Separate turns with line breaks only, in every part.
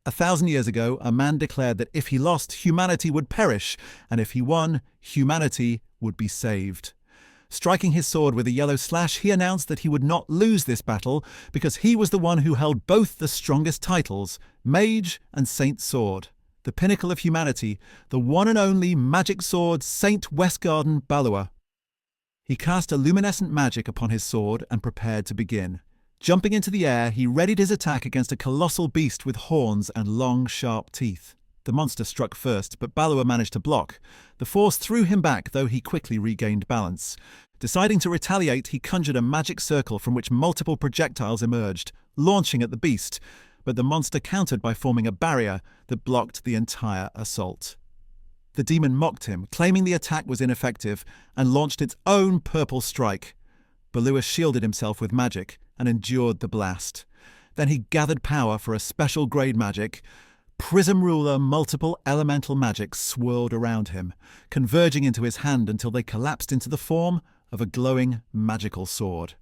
1,000 years ago, a man declared that if he lost, humanity would perish, and if he won, humanity would be saved. Striking his sword with a yellow slash, he announced that he would not lose this battle because he was the one who held both the strongest titles, Mage and Saint Sword. The pinnacle of humanity, the one and only Magic Sword Saint Westgarden Balua. He cast a luminescent magic upon his sword and prepared to begin. Jumping into the air, he readied his attack against a colossal beast with horns and long, sharp teeth. The monster struck first, but Balua managed to block. The force threw him back, though he quickly regained balance. Deciding to retaliate, he conjured a magic circle from which multiple projectiles emerged, launching at the beast, but the monster countered by forming a barrier that blocked the entire assault. The demon mocked him, claiming the attack was ineffective, and launched its own purple strike. Balua shielded himself with magic and endured the blast. Then he gathered power for a special grade magic. Prism Ruler multiple elemental magics swirled around him, converging into his hand until they collapsed into the form of a glowing magical sword.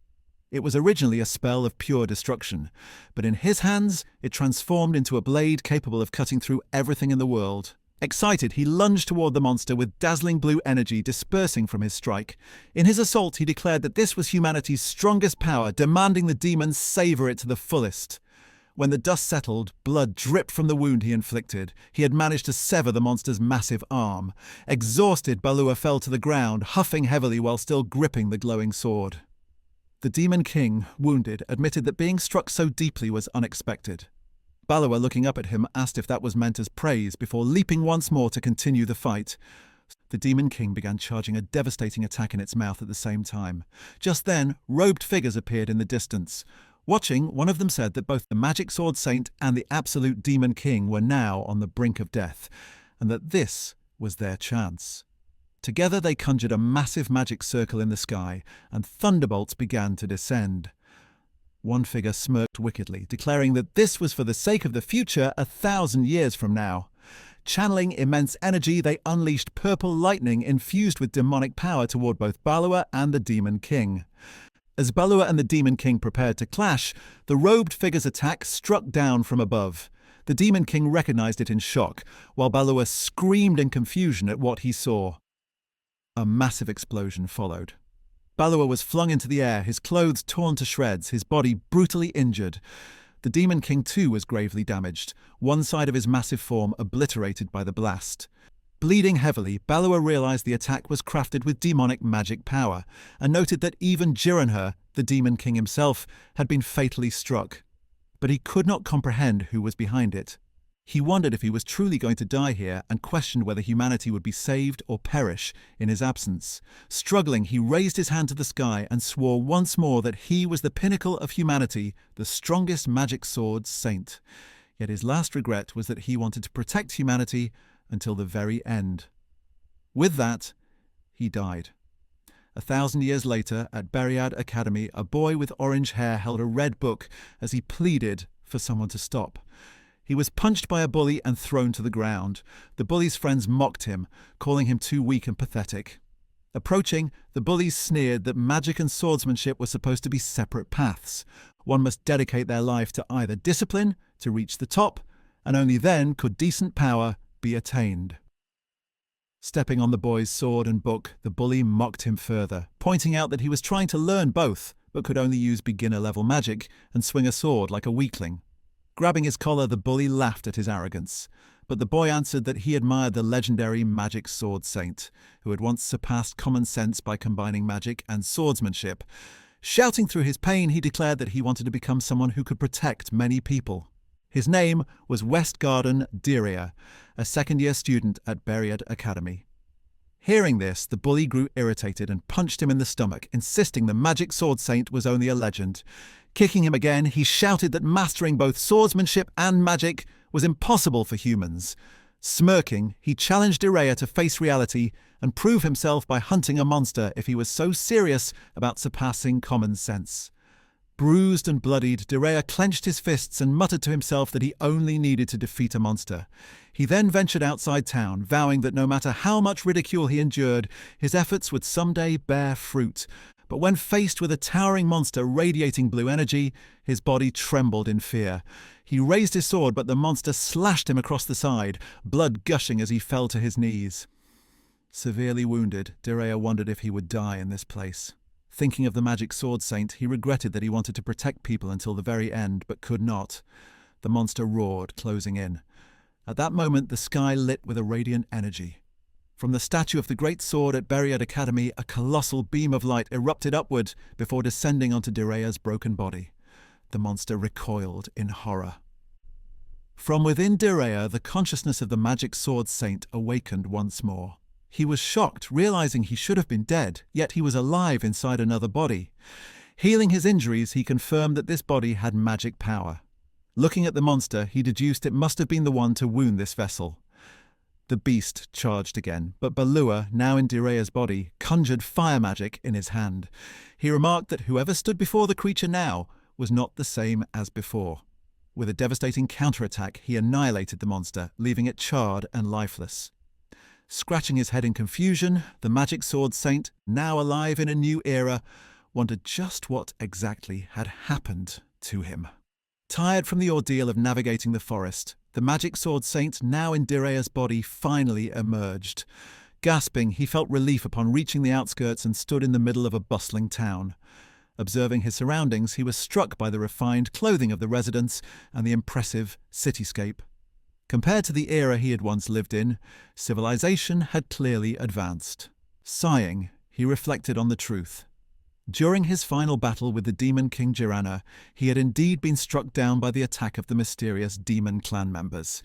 It was originally a spell of pure destruction, but in his hands it transformed into a blade capable of cutting through everything in the world. Excited, he lunged toward the monster with dazzling blue energy dispersing from his strike. In his assault, he declared that this was humanity's strongest power, demanding the demon savor it to the fullest. When the dust settled, blood dripped from the wound he inflicted. He had managed to sever the monster's massive arm. Exhausted, Balua fell to the ground, huffing heavily while still gripping the glowing sword. The Demon King, wounded, admitted that being struck so deeply was unexpected. Balua, looking up at him, asked if that was meant as praise before leaping once more to continue the fight. The Demon King began charging a devastating attack in its mouth at the same time. Just then, robed figures appeared in the distance. Watching, one of them said that both the Magic Sword Saint and the absolute Demon King were now on the brink of death, and that this was their chance. Together they conjured a massive magic circle in the sky, and thunderbolts began to descend. One figure smirked wickedly, declaring that this was for the sake of the future 1,000 years from now. Channeling immense energy, they unleashed purple lightning infused with demonic power toward both Balua and the Demon King. As Balua and the Demon King prepared to clash, the robed figure's attack struck down from above. The Demon King recognized it in shock, while Balua screamed in confusion at what he saw. A massive explosion followed. Balua was flung into the air, his clothes torn to shreds, his body brutally injured. The Demon King too was gravely damaged, one side of his massive form obliterated by the blast. Bleeding heavily, Balua realized the attack was crafted with demonic magic power, and noted that even Giranher, the Demon King himself, had been fatally struck. But he could not comprehend who was behind it. He wondered if he was truly going to die here and questioned whether humanity would be saved or perish in his absence. Struggling, he raised his hand to the sky and swore once more that he was the pinnacle of humanity, the strongest Magic Sword Saint. Yet his last regret was that he wanted to protect humanity until the very end. With that, he died. 1,000 years later, at Direa Academy, a boy with orange hair held a red book as he pleaded for someone to stop. He was punched by a bully and thrown to the ground. The bully's friends mocked him, calling him too weak and pathetic. Approaching, the bullies sneered that magic and swordsmanship were supposed to be separate paths. One must dedicate their life to either discipline to reach the top, and only then could decent power be attained. Stepping on the boy's sword and book, the bully mocked him further, pointing out that he was trying to learn both, but could only use beginner-level magic and swing a sword like a weakling. Grabbing his collar, the bully laughed at his arrogance, but the boy answered that he admired the legendary Magic Sword Saint, who had once surpassed common sense by combining magic and swordsmanship. Shouting through his pain, he declared that he wanted to become someone who could protect many people. His name was Westgarden Direa, a second-year student at Direa Academy. Hearing this, the bully grew irritated and punched him in the stomach, insisting the Magic Sword Saint was only a legend. Kicking him again, he shouted that mastering both swordsmanship and magic was impossible for humans. Smirking, he challenged Direa to face reality and prove himself by hunting a monster if he was so serious about surpassing common sense. Bruised and bloodied, Direa clenched his fists and muttered to himself that he only needed to defeat a monster. He then ventured outside town, vowing that no matter how much ridicule he endured, his efforts would someday bear fruit. But when faced with a towering monster radiating blue energy, his body trembled in fear. He raised his sword, but the monster slashed him across the side, blood gushing as he fell to his knees. Severely wounded, Direa wondered if he would die in this place. Thinking of the Magic Sword Saint, he regretted that he wanted to protect people until the very end, but could not. The monster roared, closing in. At that moment, the sky lit with a radiant energy. From the statue of the Great Sword at Buried Academy, a colossal beam of light erupted upward before descending onto Direa's broken body. The monster recoiled in horror. From within Direa, the consciousness of the Magic Sword Saint awakened once more. He was shocked, realizing he should have been dead, yet he was alive inside another body. Healing his injuries, he confirmed that this body had magic power. Looking at the monster, he deduced it must have been the one to wound this vessel. The beast charged again, but Balua, now in Direa's body, conjured fire magic in his hand. He remarked that whoever stood before the creature now was not the same as before. With a devastating counterattack, he annihilated the monster, leaving it charred and lifeless. Scratching his head in confusion, the Magic Sword Saint, now alive in a new era, wondered just what exactly had happened to him. Tired from the ordeal of navigating the forest, the Magic Sword Saint, now in Direa's body, finally emerged. Gasping, he felt relief upon reaching the outskirts and stood in the middle of a bustling town. Observing his surroundings, he was struck by the refined clothing of the residents and the impressive cityscape. Compared to the era he had once lived in, civilization had clearly advanced. Sighing, he reflected on the truth. During his final battle with the Demon King Giranher, he had indeed been struck down by the attack of the mysterious demon clan members.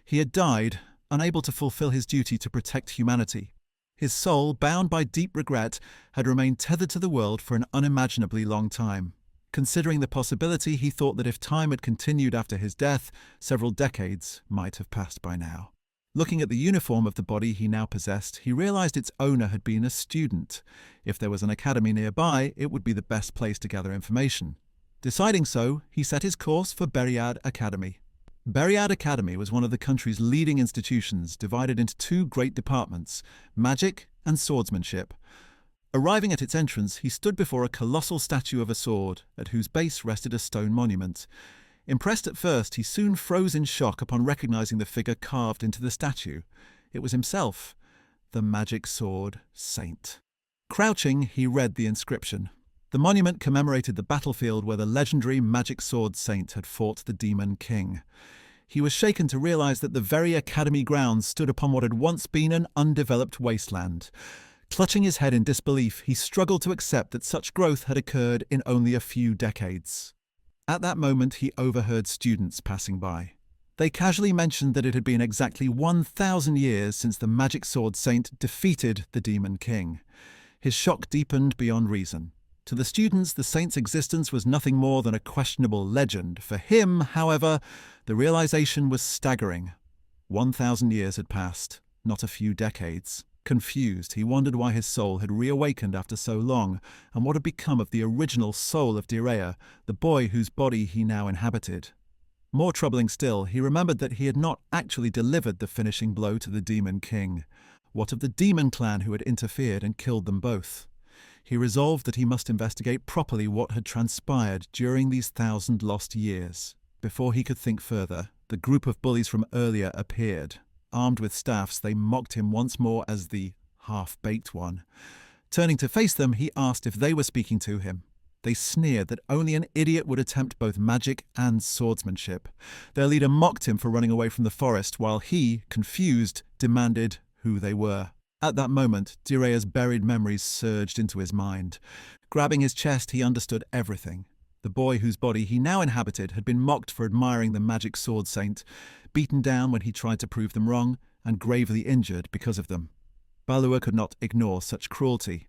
He had died, unable to fulfill his duty to protect humanity. His soul, bound by deep regret, had remained tethered to the world for an unimaginably long time. Considering the possibility, he thought that if time had continued after his death, several decades might have passed by now. Looking at the uniform of the body he now possessed, he realized its owner had been a student. If there was an academy nearby, it would be the best place to gather information. Deciding so, he set his course for Buried Academy. Buried Academy was one of the country's leading institutions, divided into two great departments, magic and swordsmanship. Arriving at its entrance, he stood before a colossal statue of a sword, at whose base rested a stone monument. Impressed at first, he soon froze in shock upon recognizing the figure carved into the statue. It was himself, the Magic Sword Saint. Crouching, he read the inscription. The monument commemorated the battlefield where the legendary Magic Sword Saint had fought the Demon King. He was shaken to realize that the very academy grounds stood upon what had once been an undeveloped wasteland. Clutching his head in disbelief, he struggled to accept that such growth had occurred in only a few decades. At that moment, he overheard students passing by. They casually mentioned that it had been exactly 1,000 years since the Magic Sword Saint defeated the Demon King. His shock deepened beyond reason. To the students, the saint's existence was nothing more than a questionable legend. For him, however, the realization was staggering. 1,000 years had passed, not a few decades. Confused, he wondered why his soul had reawakened after so long, and what had become of the original soul of Direa, the boy whose body he now inhabited. More troubling still, he remembered that he had not actually delivered the finishing blow to the Demon King. What of the demon clan who had interfered and killed them both? He resolved that he must investigate properly what had transpired during these 1,000 lost years. Before he could think further, the group of bullies from earlier appeared. Armed with staffs, they mocked him once more as the half-baked one. Turning to face them, he asked if they were speaking to him. They sneered that only an idiot would attempt both magic and swordsmanship. Their leader mocked him for running away from the forest, while he, confused, demanded who they were. At that moment, Direa's buried memories surged into his mind. Grabbing his chest, he understood everything. The boy whose body he now inhabited had been mocked for admiring the Magic Sword Saint, beaten down when he tried to prove them wrong, and gravely injured because of them. Balua could not ignore such cruelty.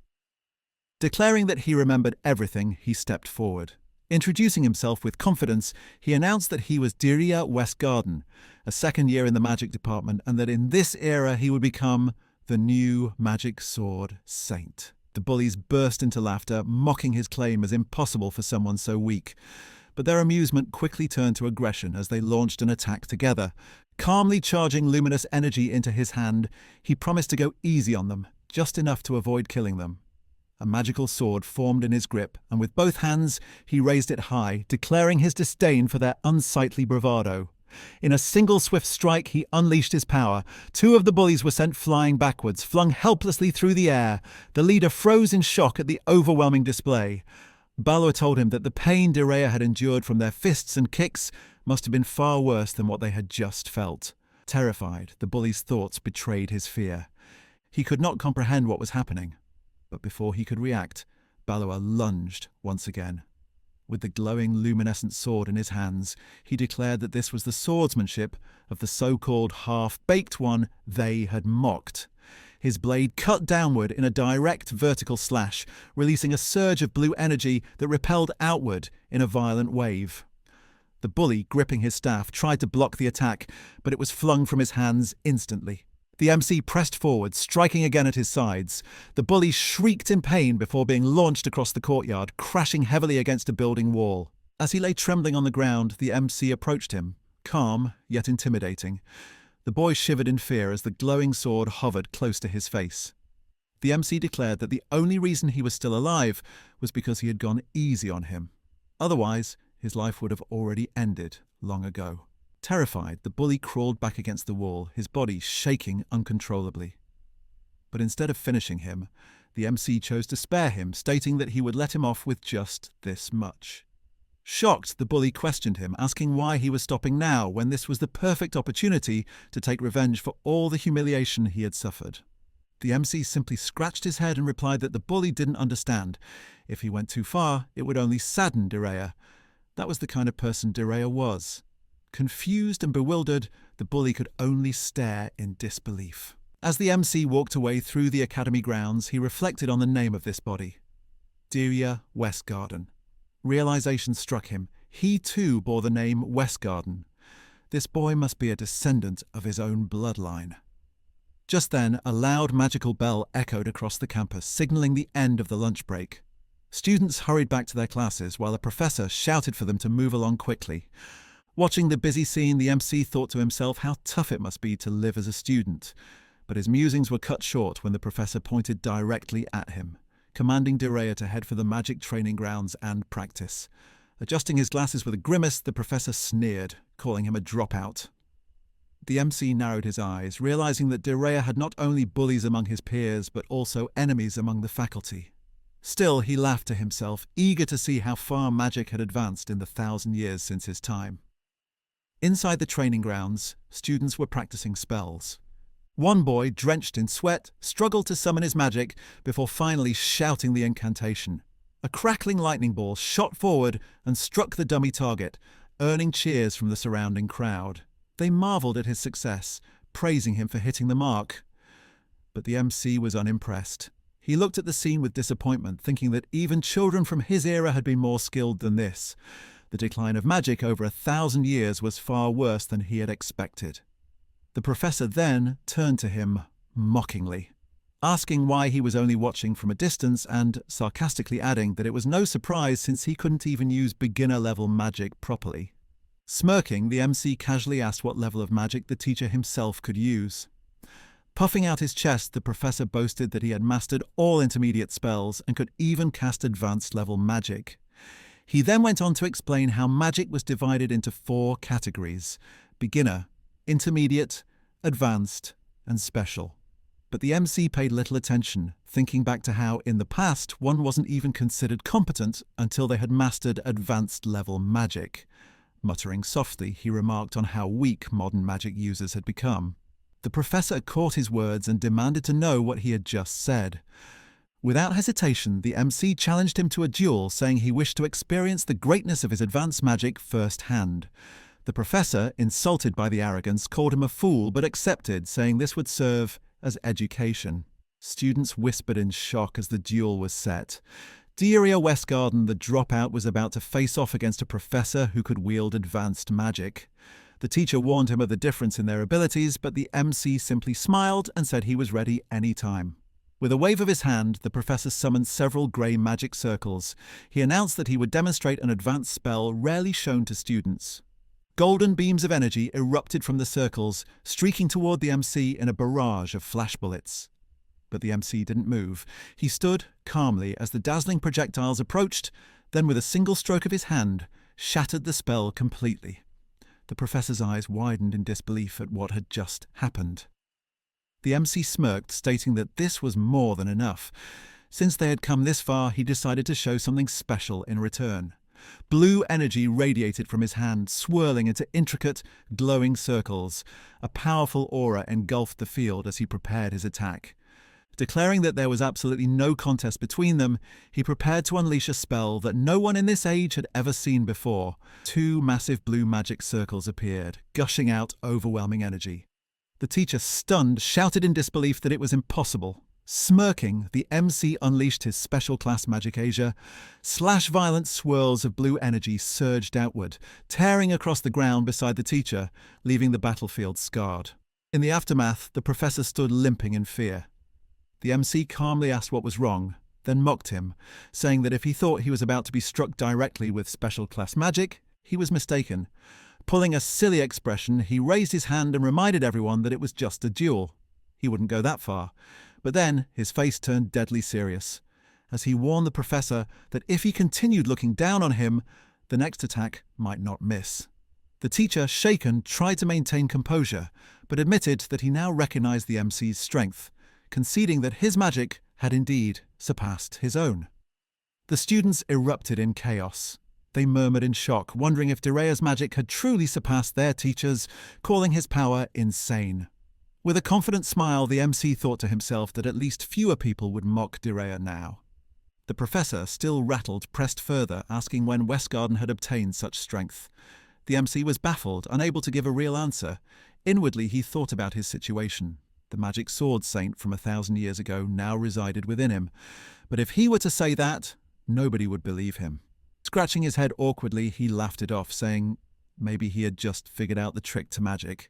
Declaring that he remembered everything, he stepped forward. Introducing himself with confidence, he announced that he was Direa Westgarden, a second year in the magic department, and that in this era he would become the new Magic Sword Saint. The bullies burst into laughter, mocking his claim as impossible for someone so weak. But their amusement quickly turned to aggression as they launched an attack together. Calmly charging luminous energy into his hand, he promised to go easy on them, just enough to avoid killing them. A magical sword formed in his grip, and with both hands he raised it high, declaring his disdain for their unsightly bravado. In a single swift strike he unleashed his power. Two of the bullies were sent flying backwards, flung helplessly through the air. The leader froze in shock at the overwhelming display. Balua told him that the pain Direa had endured from their fists and kicks must have been far worse than what they had just felt. Terrified, the bully's thoughts betrayed his fear. He could not comprehend what was happening. But before he could react, Balua lunged once again. With the glowing luminescent sword in his hands, he declared that this was the swordsmanship of the so-called half-baked one they had mocked. His blade cut downward in a direct vertical slash, releasing a surge of blue energy that repelled outward in a violent wave. The bully, gripping his staff, tried to block the attack, but it was flung from his hands instantly. The MC pressed forward, striking again at his sides. The bully shrieked in pain before being launched across the courtyard, crashing heavily against a building wall. As he lay trembling on the ground, the MC approached him, calm yet intimidating. The boy shivered in fear as the glowing sword hovered close to his face. The MC declared that the only reason he was still alive was because he had gone easy on him. Otherwise, his life would have already ended long ago. Terrified, the bully crawled back against the wall, his body shaking uncontrollably. But instead of finishing him, the MC chose to spare him, stating that he would let him off with just this much. Shocked, the bully questioned him, asking why he was stopping now when this was the perfect opportunity to take revenge for all the humiliation he had suffered. The MC simply scratched his head and replied that the bully didn't understand. If he went too far, it would only sadden Direa. That was the kind of person Direa was. Confused and bewildered, the bully could only stare in disbelief. As the MC walked away through the academy grounds, he reflected on the name of this body. Direa Westgarden. Realization struck him. He too bore the name Westgarden. This boy must be a descendant of his own bloodline. Just then, a loud magical bell echoed across the campus, signaling the end of the lunch break. Students hurried back to their classes while a professor shouted for them to move along quickly. Watching the busy scene, the MC thought to himself how tough it must be to live as a student. But his musings were cut short when the professor pointed directly at him, commanding Direa to head for the magic training grounds and practice. Adjusting his glasses with a grimace, the professor sneered, calling him a dropout. The MC narrowed his eyes, realizing that Direa had not only bullies among his peers, but also enemies among the faculty. Still, he laughed to himself, eager to see how far magic had advanced in the 1,000 years since his time. Inside the training grounds, students were practicing spells. One boy, drenched in sweat, struggled to summon his magic before finally shouting the incantation. A crackling lightning ball shot forward and struck the dummy target, earning cheers from the surrounding crowd. They marveled at his success, praising him for hitting the mark. But the MC was unimpressed. He looked at the scene with disappointment, thinking that even children from his era had been more skilled than this. The decline of magic over 1,000 years was far worse than he had expected. The professor then turned to him mockingly, asking why he was only watching from a distance and sarcastically adding that it was no surprise since he couldn't even use beginner-level magic properly. Smirking, the MC casually asked what level of magic the teacher himself could use. Puffing out his chest, the professor boasted that he had mastered all intermediate spells and could even cast advanced-level magic. He then went on to explain how magic was divided into 4 categories: beginner, intermediate, advanced, and special. But the MC paid little attention, thinking back to how, in the past, one wasn't even considered competent until they had mastered advanced-level magic. Muttering softly, he remarked on how weak modern magic users had become. The professor caught his words and demanded to know what he had just said. Without hesitation, the MC challenged him to a duel, saying he wished to experience the greatness of his advanced magic firsthand. The professor, insulted by the arrogance, called him a fool but accepted, saying this would serve as education. Students whispered in shock as the duel was set. Direa Westgarden, the dropout, was about to face off against a professor who could wield advanced magic. The teacher warned him of the difference in their abilities, but the MC simply smiled and said he was ready any time. With a wave of his hand, the professor summoned several grey magic circles. He announced that he would demonstrate an advanced spell rarely shown to students. Golden beams of energy erupted from the circles, streaking toward the MC in a barrage of flash bullets. But the MC didn't move. He stood calmly as the dazzling projectiles approached, then with a single stroke of his hand, shattered the spell completely. The professor's eyes widened in disbelief at what had just happened. The MC smirked, stating that this was more than enough. Since they had come this far, he decided to show something special in return. Blue energy radiated from his hand, swirling into intricate, glowing circles. A powerful aura engulfed the field as he prepared his attack. Declaring that there was absolutely no contest between them, he prepared to unleash a spell that no one in this age had ever seen before. 2 massive blue magic circles appeared, gushing out overwhelming energy. The teacher, stunned, shouted in disbelief that it was impossible. Smirking, the MC unleashed his special class Magic Asia. Violent swirls of blue energy surged outward, tearing across the ground beside the teacher, leaving the battlefield scarred. In the aftermath, the professor stood limping in fear. The MC calmly asked what was wrong, then mocked him, saying that if he thought he was about to be struck directly with special class magic, he was mistaken. Pulling a silly expression, he raised his hand and reminded everyone that it was just a duel. He wouldn't go that far. But then his face turned deadly serious, as he warned the professor that if he continued looking down on him, the next attack might not miss. The teacher, shaken, tried to maintain composure, but admitted that he now recognized the MC's strength, conceding that his magic had indeed surpassed his own. The students erupted in chaos. They murmured in shock, wondering if Direa's magic had truly surpassed their teacher's, calling his power insane. With a confident smile, the MC thought to himself that at least fewer people would mock Direa now. The professor, still rattled, pressed further, asking when Westgarden had obtained such strength. The MC was baffled, unable to give a real answer. Inwardly, he thought about his situation. The Magic Sword Saint from 1,000 years ago now resided within him. But if he were to say that, nobody would believe him. Scratching his head awkwardly, he laughed it off, saying maybe he had just figured out the trick to magic.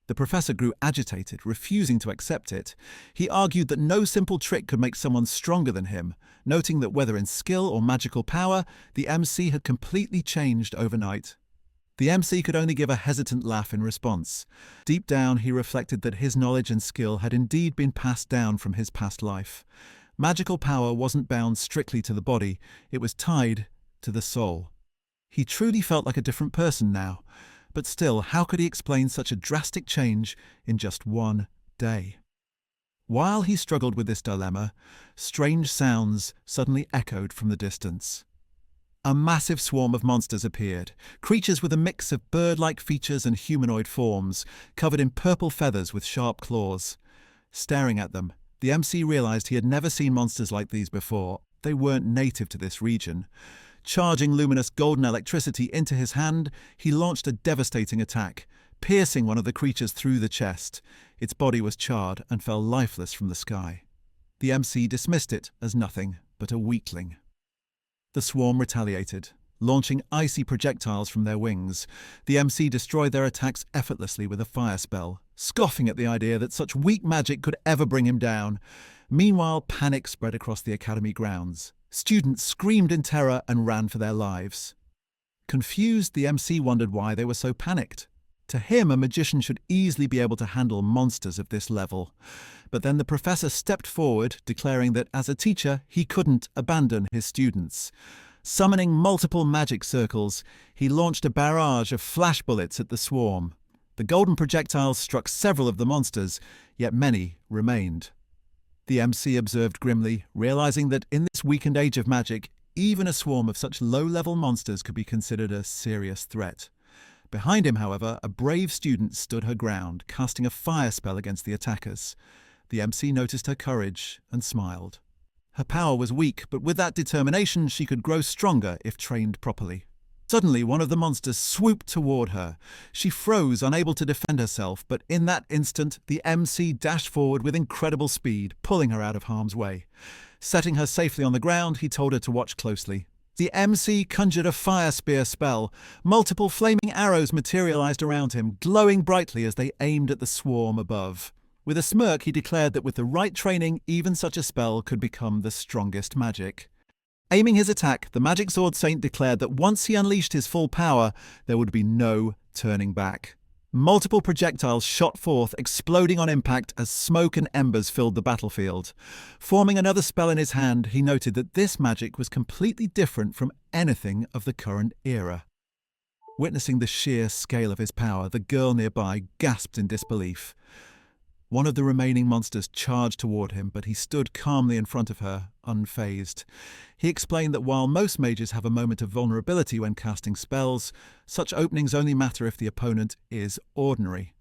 The professor grew agitated, refusing to accept it. He argued that no simple trick could make someone stronger than him, noting that whether in skill or magical power, the MC had completely changed overnight. The MC could only give a hesitant laugh in response. Deep down, he reflected that his knowledge and skill had indeed been passed down from his past life. Magical power wasn't bound strictly to the body, it was tied to the soul. He truly felt like a different person now. But still, how could he explain such a drastic change in just one day? While he struggled with this dilemma, strange sounds suddenly echoed from the distance. A massive swarm of monsters appeared, creatures with a mix of bird-like features and humanoid forms, covered in purple feathers with sharp claws. Staring at them, the MC realized he had never seen monsters like these before. They weren't native to this region. Charging luminous golden electricity into his hand, he launched a devastating attack, piercing one of the creatures through the chest. Its body was charred and fell lifeless from the sky. The MC dismissed it as nothing but a weakling. The swarm retaliated, launching icy projectiles from their wings. The MC destroyed their attacks effortlessly with a fire spell, scoffing at the idea that such weak magic could ever bring him down. Meanwhile, panic spread across the academy grounds. Students screamed in terror and ran for their lives. Confused, the MC wondered why they were so panicked. To him, a magician should easily be able to handle monsters of this level. But then the professor stepped forward, declaring that as a teacher, he couldn't abandon his students. Summoning multiple magic circles, he launched a barrage of flash bullets at the swarm. The golden projectiles struck several of the monsters, yet many remained. The MC observed grimly, realizing that in this weakened age of magic, even a swarm of such low-level monsters could be considered a serious threat. Behind him, however, a brave student stood her ground, casting a fire spell against the attackers. The MC noticed her courage and smiled. Her power was weak, but with that determination she could grow stronger if trained properly. Suddenly, one of the monsters swooped toward her. She froze, unable to defend herself, but in that instant, the MC dashed forward with incredible speed, pulling her out of harm's way. Setting her safely on the ground, he told her to watch closely. The MC conjured a fire spear spell. Multiple flaming arrows materialized around him, glowing brightly as they aimed at the swarm above. With a smirk, he declared that with the right training, even such a spell could become the strongest magic. Aiming his attack, the Magic Sword Saint declared that once he unleashed his full power, there would be no turning back. Multiple projectiles shot forth, exploding on impact as smoke and embers filled the battlefield. Forming another spell in his hand, he noted that this magic was completely different from anything of the current era. Witnessing the sheer scale of his power, the girl nearby gasped in disbelief. One of the remaining monsters charged toward him, but he stood calmly in front of her, unfazed. He explained that while most mages have a moment of vulnerability when casting spells, such openings only matter if the opponent is ordinary.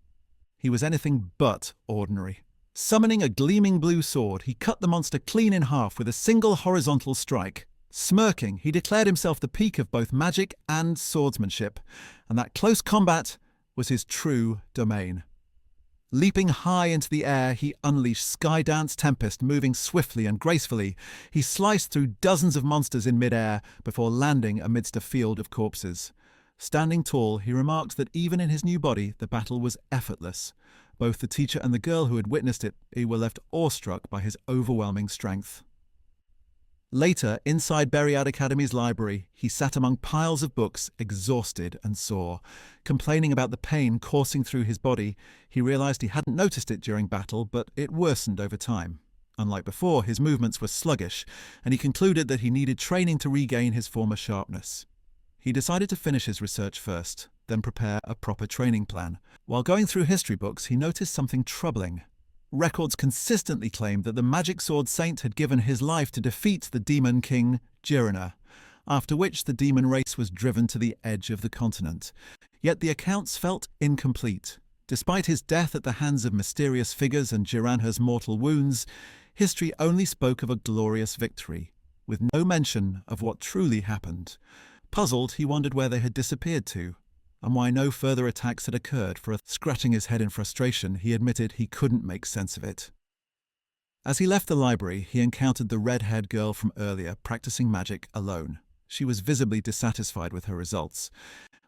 He was anything but ordinary. Summoning a gleaming blue sword, he cut the monster clean in half with a single horizontal strike. Smirking, he declared himself the peak of both magic and swordsmanship, and that close combat was his true domain. Leaping high into the air, he unleashed Skydance Tempest, moving swiftly and gracefully. He sliced through dozens of monsters in mid-air before landing amidst a field of corpses. Standing tall, he remarked that even in his new body, the battle was effortless. Both the teacher and the girl who had witnessed it were left awestruck by his overwhelming strength. Later, inside Beriad Academy's library, he sat among piles of books, exhausted and sore. Complaining about the pain coursing through his body, he realized he hadn't noticed it during battle, but it worsened over time. Unlike before, his movements were sluggish, and he concluded that he needed training to regain his former sharpness. He decided to finish his research first, then prepare a proper training plan. While going through history books, he noticed something troubling. Records consistently claimed that the Magic Sword Saint had given his life to defeat the Demon King Giranher, after which the demon race was driven to the edge of the continent. Yet the accounts felt incomplete. Despite his death at the hands of mysterious figures and Giranher's mortal wounds, history only spoke of a glorious victory, with no mention of what truly happened. Puzzled, he wondered where they had disappeared to, and why no further attacks had occurred, for scratching his head in frustration, he admitted he couldn't make sense of it. As he left the library, he encountered the red-haired girl from earlier, practicing magic alone. She was visibly dissatisfied with her results.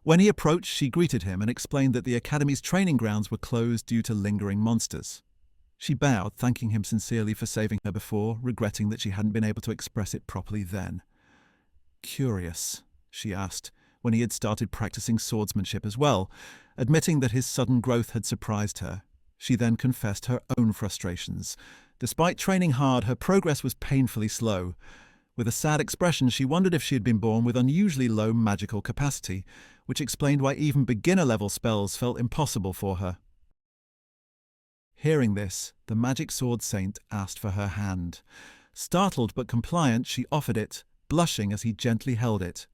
When he approached, she greeted him and explained that the Academy's training grounds were closed due to lingering monsters. She bowed, thanking him sincerely for saving her before, regretting that she hadn't been able to express it properly then. "Curious?" she asked, when he had started practicing swordsmanship as well, admitting that his sudden growth had surprised her. She then confessed her own frustrations. Despite training hard, her progress was painfully slow. With a sad expression, she wondered if she had been born with unusually low magical capacity, which explained why even beginner-level spells felt impossible for her. Hearing this, the Magic Sword Saint asked for her hand. Startled but compliant, she offered it, blushing as he gently held it.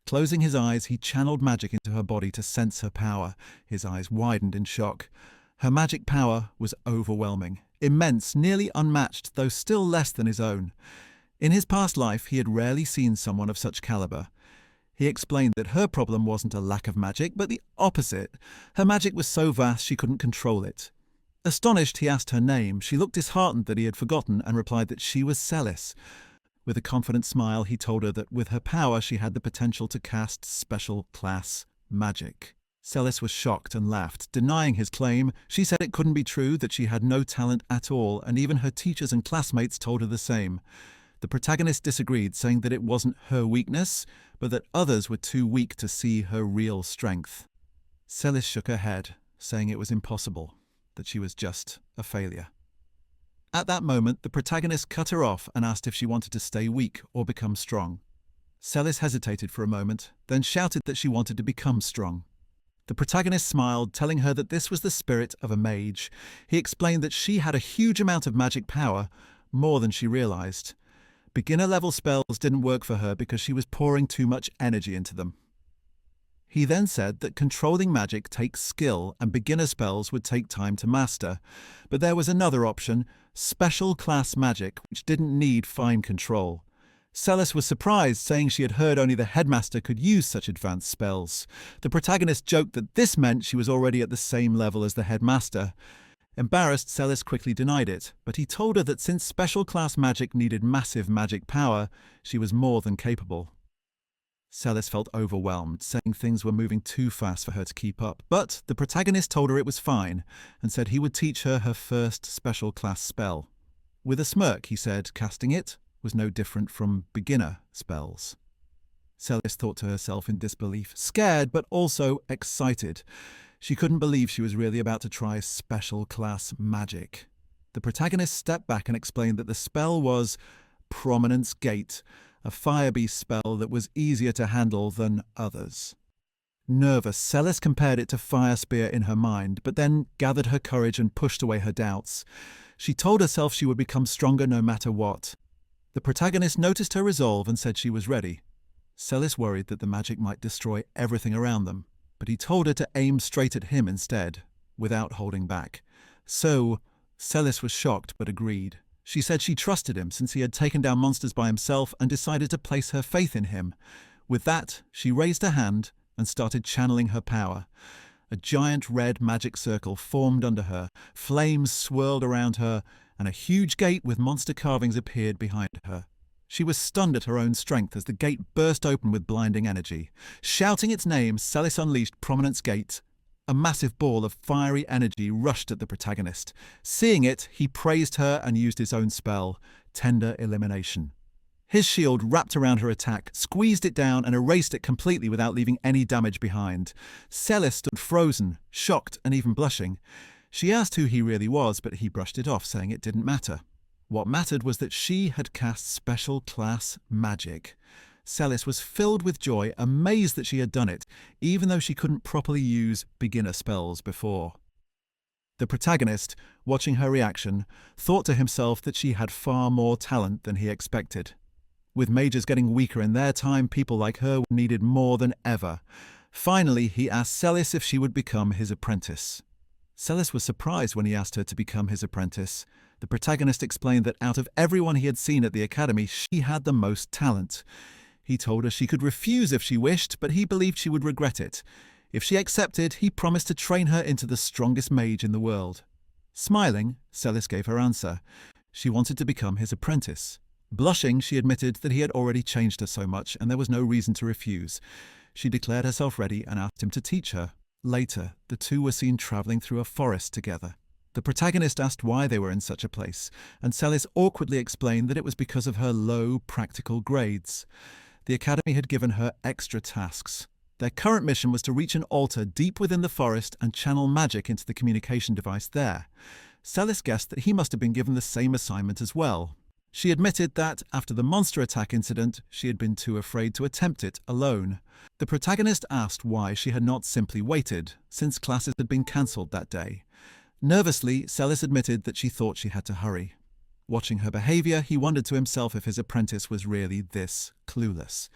Closing his eyes, he channeled magic into her body to sense her power. His eyes widened in shock. Her magic power was overwhelming, immense, nearly unmatched, though still less than his own. In his past life, he had rarely seen someone of such caliber. He explained that her problem wasn't a lack of magic, but the opposite. Her magic was so vast she couldn't control it. Astonished, he asked her name. She looked disheartened that he had forgotten and replied that she was Celis. With a confident smile, he told her that with her power she had the potential to cast special class magic. Celis was shocked and laughed, denying his claim. She said it couldn't be true, that she had no talent at all, and even her teachers and classmates told her the same. The protagonist disagreed, saying that it wasn't her weakness, but that others were too weak to see her real strength. Celis shook her head, saying it was impossible, that she was just a failure. At that moment, the protagonist cut her off and asked if she wanted to stay weak or become strong. Celis hesitated for a moment, then shouted that she wanted to become strong. The protagonist smiled, telling her that this was the spirit of a mage. He explained that she had a huge amount of magic power, more than she realized. Beginner-level spells didn't work for her because she was pouring too much energy into them. He then said that controlling magic takes skill and beginner spells would take time to master. But there was another option, special class magic, which didn't need fine control. Celis was surprised, saying she had heard only the headmaster could use such advanced spells. The protagonist joked that this meant she was already at the same level as the headmaster. Embarrassed, Celis quickly denied it, but he told her that since special class magic needed massive magic power, she was more than capable. Celis felt overwhelmed, saying things were moving too fast for her to keep up, but the protagonist told her it was fine, and said he would teach her her first special class spell. With a smirk, he said casting it was no different from beginner spells. Celis thought to herself in disbelief, scared but also excited. She couldn't believe she was really about to try special class magic. The protagonist stepped back and explained that the spell was Prominence Gate, a fire beast spell that was easier to handle than others. Nervous, Celis compared it to Fire Spear in her mind, but then gathered her courage and pushed away her doubts. She told herself she would become stronger no matter what. The protagonist noticed her resolve and said she was ready. Celis worried that the magic might destroy everything around them, but he told her to aim straight at him instead, without holding back. So, Celis was shocked but agreed. She said she trusted him since he had taken down monsters by himself and decided to place her faith in him. With that, she raised her hand and started channeling her power. A giant red magic circle formed under her, flames swirled around her, and a huge gate with monster carvings appeared behind her. She was stunned at her own strength as the gate burst open with blinding energy. Shouting its name, Celis unleashed Prominence Gate. A massive ball of fiery energy rushed at the protagonist. Seeing it, he praised her and used his own spell, Tender Elimination. His shield wrapped around her attack, squeezed it down and erased it completely without leaving any damage behind. Celis stood frozen, shocked and even blushing. She asked who he really was, but he brushed it off, saying it didn't matter. What mattered was that she had cast special class magic. Celis was filled with joy, amazed that she had done it, even though she couldn't properly use beginner spells before. The protagonist, watching her reaction, thought to himself that she had far more talent than he expected. With mages getting weaker in their time, people like her were needed more than ever. Finally, he asked Celis if she would become his apprentice. Celis was surprised when he asked her to become his apprentice. The protagonist explained that out of everyone he had seen at the academy, she had the most talent. He told her she could refuse if she wished, but he believed she would regret it. If she accepted, he promised to train her into the strongest mage in the world. Smiling, Celis gave her answer. She wanted to become his apprentice. Blushing, she admitted that he had already changed her so much and there was no reason to refuse. She declared herself ready and asked him to teach her. Later, the two were seen traveling through a forest together. The protagonist asked why they were in such a place, and Celis awkwardly explained that it was because of her low practical grades. The academy had given her extra tasks. Their current mission was to reach an altar deep within the forest and channel magic into the communication device there. Celis guessed that he must have been given the same assignment as well. She admitted that, after the monster attack incident, she had been too afraid to attempt it alone. The protagonist asked why she had not simply waited, since classes had been cancelled that day. Nervously, Celis admitted that she thought she had to hurry. Watching her behaviour, he wondered to himself if his apprentice was really this clueless.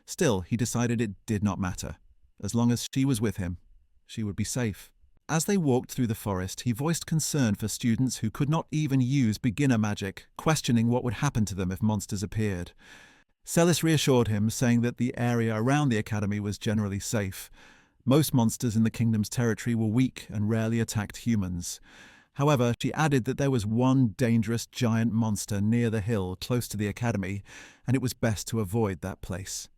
Still, he decided it did not matter. As long as she was with him, she would be safe. As they walked through the forest, he voiced concern for students who could not even use beginner magic, questioning what would happen to them if monsters appeared. Celis reassured him, saying that the area around the academy was generally safe. Most monsters in the kingdom's territory were weak and rarely attacked humans. However, she added that there was one dangerous giant monster near the hill close to the academy, and it was best to avoid that place.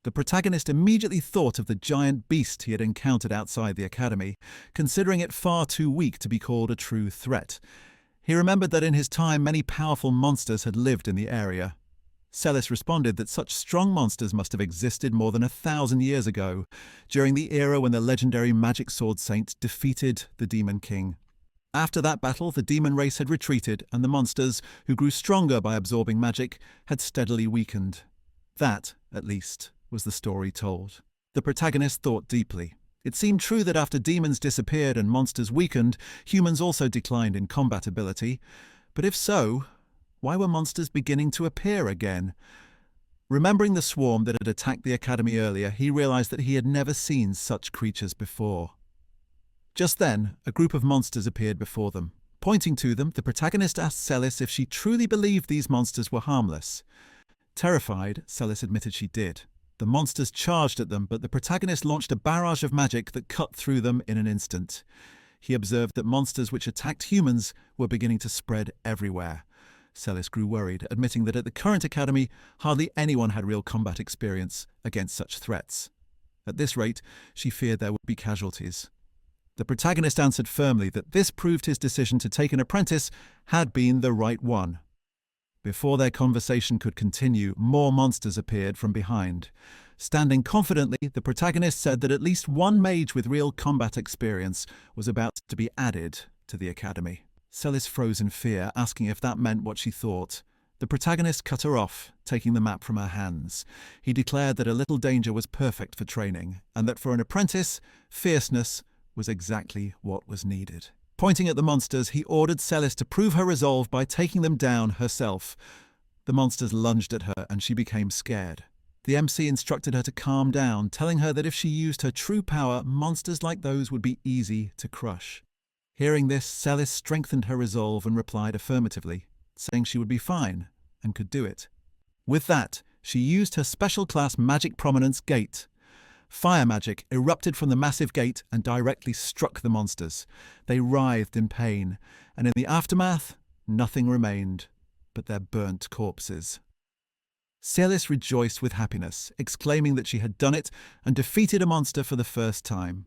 The protagonist immediately thought of the giant beast he had encountered outside the academy, considering it far too weak to be called a true threat. He remembered that in his time many powerful monsters had lived in the area. Celis responded that such strong monsters must have existed more than 1,000 years ago, during the era when the legendary Magic Swordsaint defeated the Demon King. After that battle, the demon race had retreated, and the monsters, who grew stronger by absorbing magic, had steadily weakened. That, at least, was the story told. The protagonist thought deeply. It seemed true that after demons disappeared and monsters weakened, humans also declined in combat ability. But if so, why were monsters beginning to appear again? Remembering the swarm that had attacked the academy earlier, he realized that he had never seen such creatures before. Just then, a group of monsters appeared before them. Pointing to them, the protagonist asked Celis if she truly believed these monsters were harmless. Terrified, Celis admitted she did. The monsters charged at them, but the protagonist launched a barrage of magic that cut through them in an instant. He observed that monsters which attacked humans were beginning to spread everywhere. Celis grew worried, admitting that at the current academy, hardly anyone had real combat experience against such threats. At this rate, she feared there would be casualties. The protagonist answered firmly that this proved his decision to take an apprentice had been the right one. Before their conversation could continue, more monsters appeared from behind. Standing confidently, the protagonist said that at least one mage with real combat experience was about to be added to the academy. Celis froze in fear, asking if that meant what she thought. The protagonist cut her off, taking the map from her hands. He declared that a little danger was perfect for training, and that for an apprentice, fierceness was exactly what was needed. Pointing at the monsters, he ordered Celis to prove her resolve by taking them down herself. The monsters lunged at her, and she became scared. The MC instructed her to calm down, telling her that if she used her true power, monsters like those would be easy to crush. Hearing this, Celis strengthened her resolve and replied affirmatively, saying she would be fine and could do it. With that, she used her special class magic prominence gate. Fire magic erupted from the massive gate and directly struck the monsters. They writhed in pain, and in the aftermath, nothing remained but their burnt corpses. Celis rejoiced with happiness, exclaiming that she had done it and defeated a monster for the first time.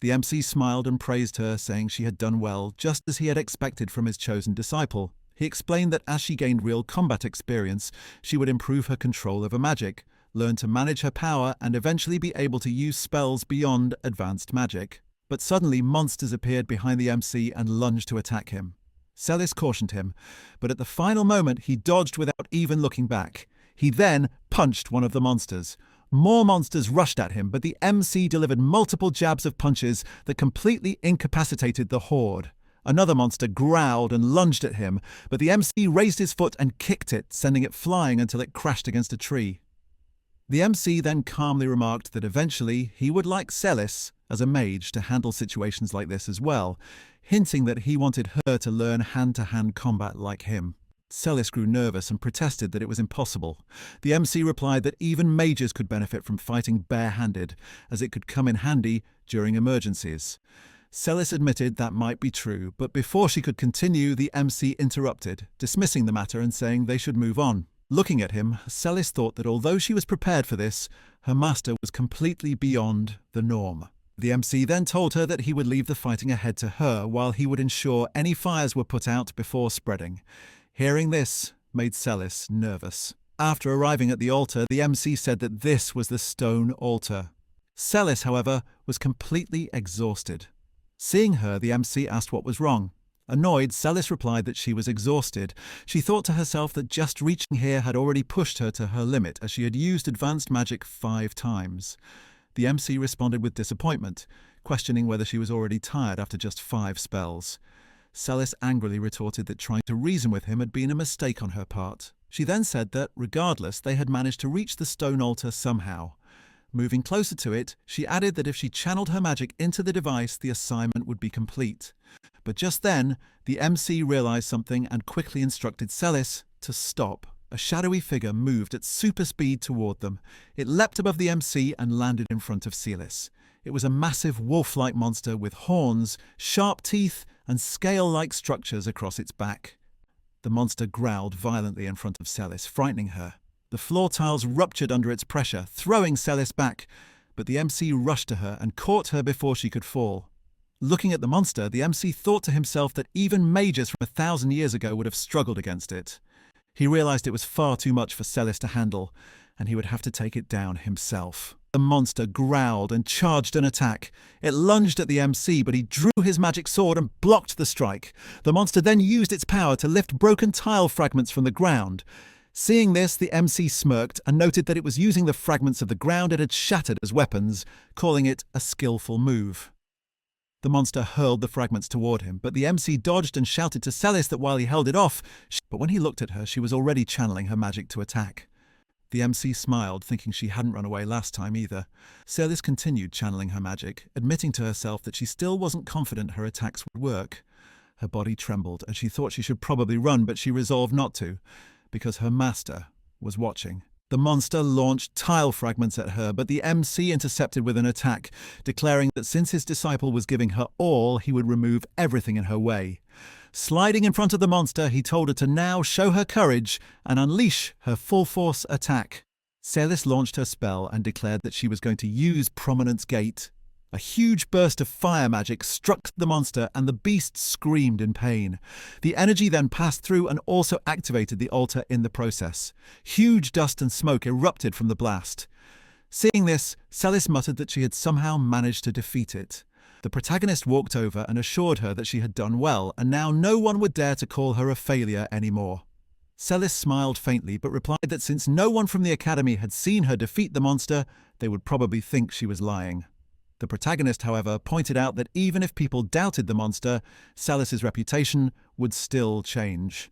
The MC smiled and praised her, saying she had done well, just as he had expected from his chosen disciple. He explained that as she gained real combat experience, she would improve her control over magic, learn to manage her power, and eventually be able to use spells beyond advanced magic. But suddenly monsters appeared behind the MC and lunged to attack him. Celis cautioned him, but at the final moment he dodged without even looking back. He then punched one of the monsters. More monsters rushed at him, but the MC delivered multiple jabs of punches that completely incapacitated the horde. Another monster growled and lunged at him, but the MC raised his foot and kicked it, sending it flying until it crashed against a tree. The MC then calmly remarked that eventually he would like Celis, as a mage, to handle situations like this as well, hinting that he wanted her to learn hand-to-hand combat like him. Celis grew nervous and protested that it was impossible. The MC replied that even mages could benefit from fighting bare-handed, as it could come in handy during emergencies. Celis admitted that might be true, but before she could continue, the MC interrupted, dismissing the matter and saying they should move on. Looking at him, Celis thought that although she was prepared for this, her master was completely beyond the norm. The MC then told her that he would leave the fighting ahead to her, while he would ensure any fires were put out before spreading. Hearing this made Celis nervous. After arriving at the altar, the MC said that this was the stone altar. Celis, however, was completely exhausted. Seeing her, the MC asked what was wrong. Annoyed, Celis replied that she was exhausted. She thought to herself that just reaching here had already pushed her to her limit, as she had used advanced magic 5 times. The MC responded with disappointment, questioning whether she was already tired after just 5 spells. Celis angrily retorted that trying to reason with him had been a mistake on her part. She then said that, regardless, they had managed to reach the stone altar somehow. Moving closer to it, she added that if she channeled her magic into the device, the assignment would be complete. But just then, the MC realized something and quickly instructed Celis to stop. A shadowy figure moved at super speed toward them. It leapt above the MC and landed in front of Celis. It was a massive wolf-like monster with horns, sharp teeth, and scale-like structures across its back. The monster growled violently in front of Celis, frightening her. The floor tiles ruptured under its pressure, throwing Celis back, but the MC rushed to her and caught her before she could fall. Looking at the monster, the MC thought to himself that even mages from 1,000 years ago would have struggled against it. He realized it was far too much for Celis to handle, and he would have to take it down himself. The monster growled and charged an attack. It lunged at the MC, but he drew his magic sword and blocked the strike. The monster then used its power to lift broken tile fragments from the ground. Seeing this, the MC smirked and noted that it was using the fragments of the ground it had shattered as weapons, calling it a skillful move. The monster hurled the fragments toward him, but the MC dodged and shouted to Celis that while he held it off, but when he looked at her, she was already channeling her magic to attack. The MC smiled, thinking she hadn't run away last time either. Celis continued channeling her magic, admitting to herself that she still wasn't confident her attacks would work. Her body trembled, and she thought she should probably run, but she resolved not to, because her master was watching. The monster launched tile fragments at her, but the MC intercepted with an attack, declaring that since his disciple was giving her all, he would remove everything in her way. Sliding in front of the monster, he told her to now show her courage and unleash her full-force attack. Celis launched her spell and declared that she was going to use Prominence Gate. A huge burst of fire magic struck the monster and the beast screamed in pain. The energy then passed through and also activated the altar in the process. Huge dust and smoke erupted from the blast. Seeing this, Celis muttered that she had somehow managed to defeat it. The protagonist walked over and assured her that she had done well, and now no one would dare to call her a failure anymore. Celis smiled faintly but replied that since no one from the academy had seen her defeat the monster, they would probably think she was lying. The protagonist, however, pointed out that even if people doubted the monster, Celis's reputation would still change.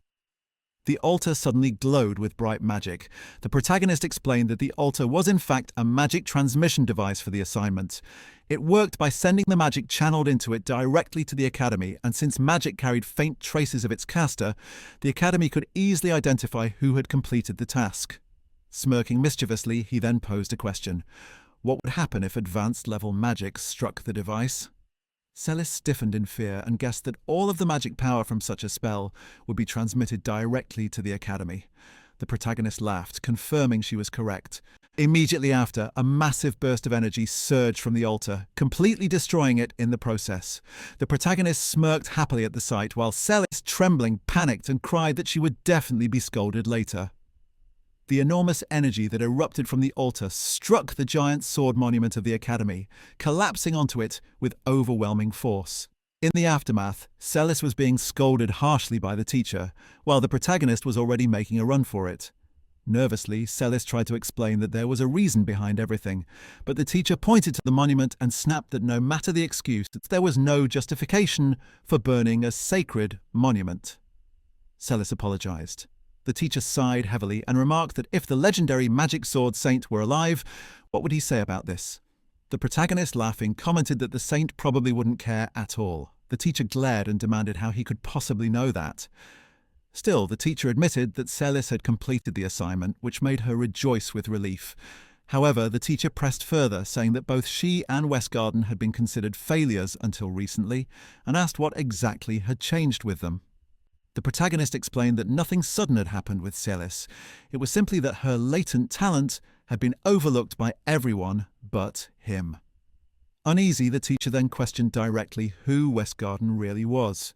The altar suddenly glowed with bright magic. The protagonist explained that the altar was in fact a magic transmission device for the assignment. It worked by sending the magic channeled into it directly to the academy, and since magic carried faint traces of its caster, the academy could easily identify who had completed the task. Smirking mischievously, he then posed a question. What would happen if advanced level magic struck the device? Celis stiffened in fear and guessed that all of the magic power from such a spell would be transmitted directly to the academy. The protagonist laughed, confirming she was correct. Immediately after, a massive burst of energy surged from the altar, completely destroying it in the process. The protagonist smirked happily at the sight, while Celis, trembling, panicked and cried that she would definitely be scolded later. The enormous energy that erupted from the altar struck the giant sword monument of the academy, collapsing onto it with overwhelming force. In the aftermath, Celis was being scolded harshly by the teacher, while the protagonist was already making a run for it. Nervously, Celis tried to explain that there was a reason behind everything, but the teacher pointed to the monument and snapped that no matter the excuse, there was no justification for burning a sacred monument. Celis apologized. The teacher sighed heavily and remarked that if the legendary Magic Sword Saint were alive, what would he say about this? The protagonist, laughing, commented that the saint probably wouldn't care at all. The teacher glared and demanded how he could possibly know that. Still, the teacher admitted that Celis had completed the assignment, which made her rejoice with relief. However, the teacher pressed further, saying that both she and Westgarden had been considered failures until recently, and asked what exactly had changed with them. The protagonist explained that nothing sudden had happened with Celis. It was simply that her latent talent had been overlooked by everyone but him. Uneasy, the teacher then questioned directly who Westgarden really was.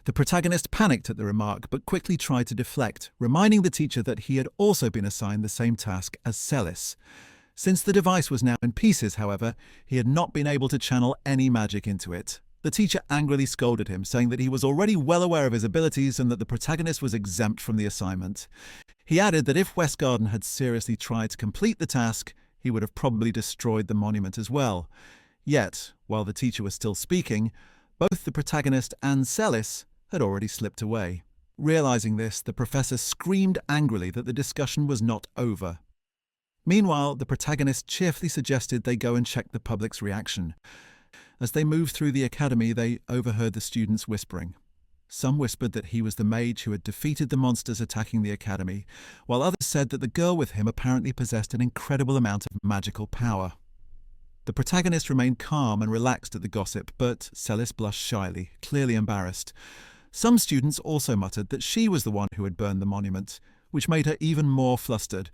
The protagonist panicked at the remark but quickly tried to deflect, reminding the teacher that he had also been assigned the same task as Celis. Since the device was now in pieces, however, he had not been able to channel any magic into it. The teacher angrily scolded him, saying that he was already well aware of his abilities and that the protagonist was exempt from the assignment. He added that if Westgarden had seriously tried to complete the task, he would have probably destroyed the monument as well. Yet, while the teacher was still speaking, both the protagonist and Celis had already slipped away. Realizing this, the professor screamed angrily that the discussion was not over. Meanwhile, the protagonist cheerfully suggested they go and check the public's reaction. As they moved through the academy, they overheard the students whispering. Some whispered that he was the mage who had defeated the monsters attacking the academy, while others said that the girl with him apparently possessed an incredible amount of magical power. The protagonist remained calm and relaxed at the gossip, but Celis blushed shyly, clearly embarrassed. Some students also muttered that she was the one who had burned the monument, which made her even more flustered.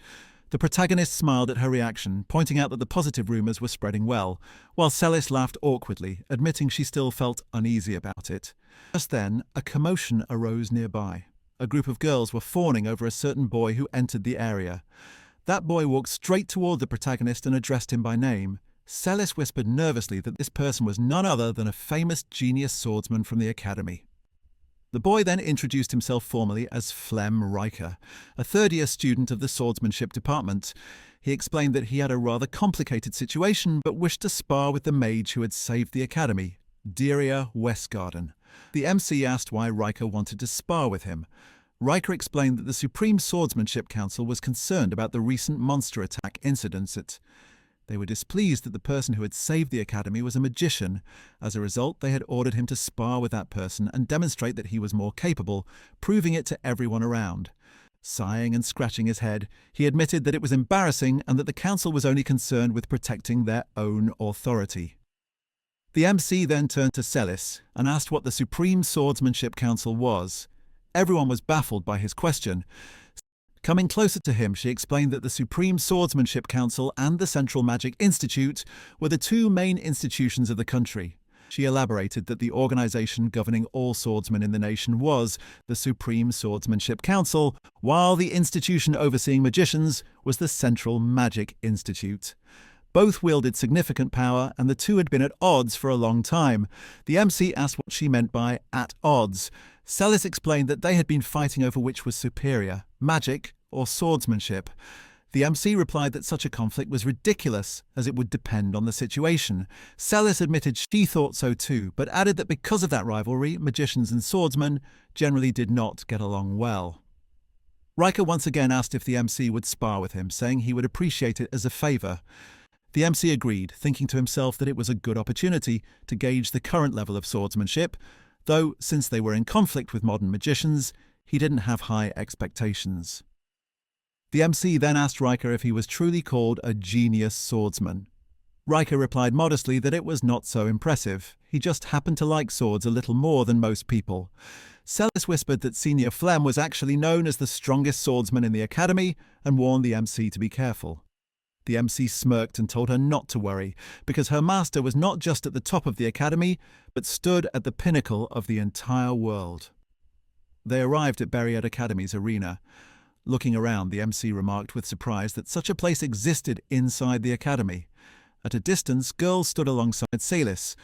The protagonist smiled at her reaction, pointing out that the positive rumours were spreading well, while Celis laughed awkwardly, admitting she still felt uneasy about it. Just then, a commotion arose nearby. A group of girls were fawning over a certain boy who entered the area. That boy walked straight toward the protagonist and addressed him by name. Celis whispered nervously that this person was none other than a famous genius swordsman from the academy. The boy then introduced himself formally as Flem Riker, a third-year student of the swordsmanship department. He explained that he had a rather complicated situation but wished to spar with the mage who had saved the academy, Direa Westgarden. The MC asked why Riker wanted to spar with him. Riker explained that the Supreme Swordsmanship Council was concerned about the recent monster attack incidents. They were displeased that the person who had saved the academy was a magician. As a result, they had ordered him to spar with that person and demonstrate that he was more capable, proving it to everyone around. Sighing and scratching his head, he admitted that it was embarrassing and that the council was only concerned with protecting their own authority. The MC then turned to Celis and asked what the Supreme Swordsmanship Council was. Everyone was baffled by his question. Coming closer to him, she explained that the Supreme Swordsmanship Council and the Central Magic Institute were the two main institutions of the country. She elaborated that the organization governing all swordsmen in the nation was the Supreme Swordsmanship Council, while the institution overseeing magicians was the Central Magic Institute. Both wielded significant power, and the two had been at odds for a long time. The MC asked what she meant by "at odds." Celis explained that they had been fighting over which was superior, magic or swordsmanship. The MC replied that such a conflict was ridiculous, as it would depend on the situation. Celis admitted she thought so too, but added that because of that rivalry, magicians and swordsmen generally did not get along well. Riker once again asked if the MC would spar with him, saying he would appreciate it as a favour. The MC agreed, thinking to himself that it was a good opportunity to gauge the current level of swordsmanship, though, since they were in conflict with modern magicians, he didn't have high expectations. The MC then asked Riker if he was truly called a genius swordsman. Riker replied modestly that it was not so impressive. He just happened to like swords a little more than most people. Celis whispered that Senior Flem was actually known as the strongest swordsman in the academy and warned the MC to be careful. The MC smirked and told her not to worry, because her master was not just at the top of the academy, but stood at the pinnacle of the entire world. They arrived at Buried Academy's arena. Looking around, the MC remarked with surprise that such a place existed inside the academy. At a distance, girls stood alongside Celis.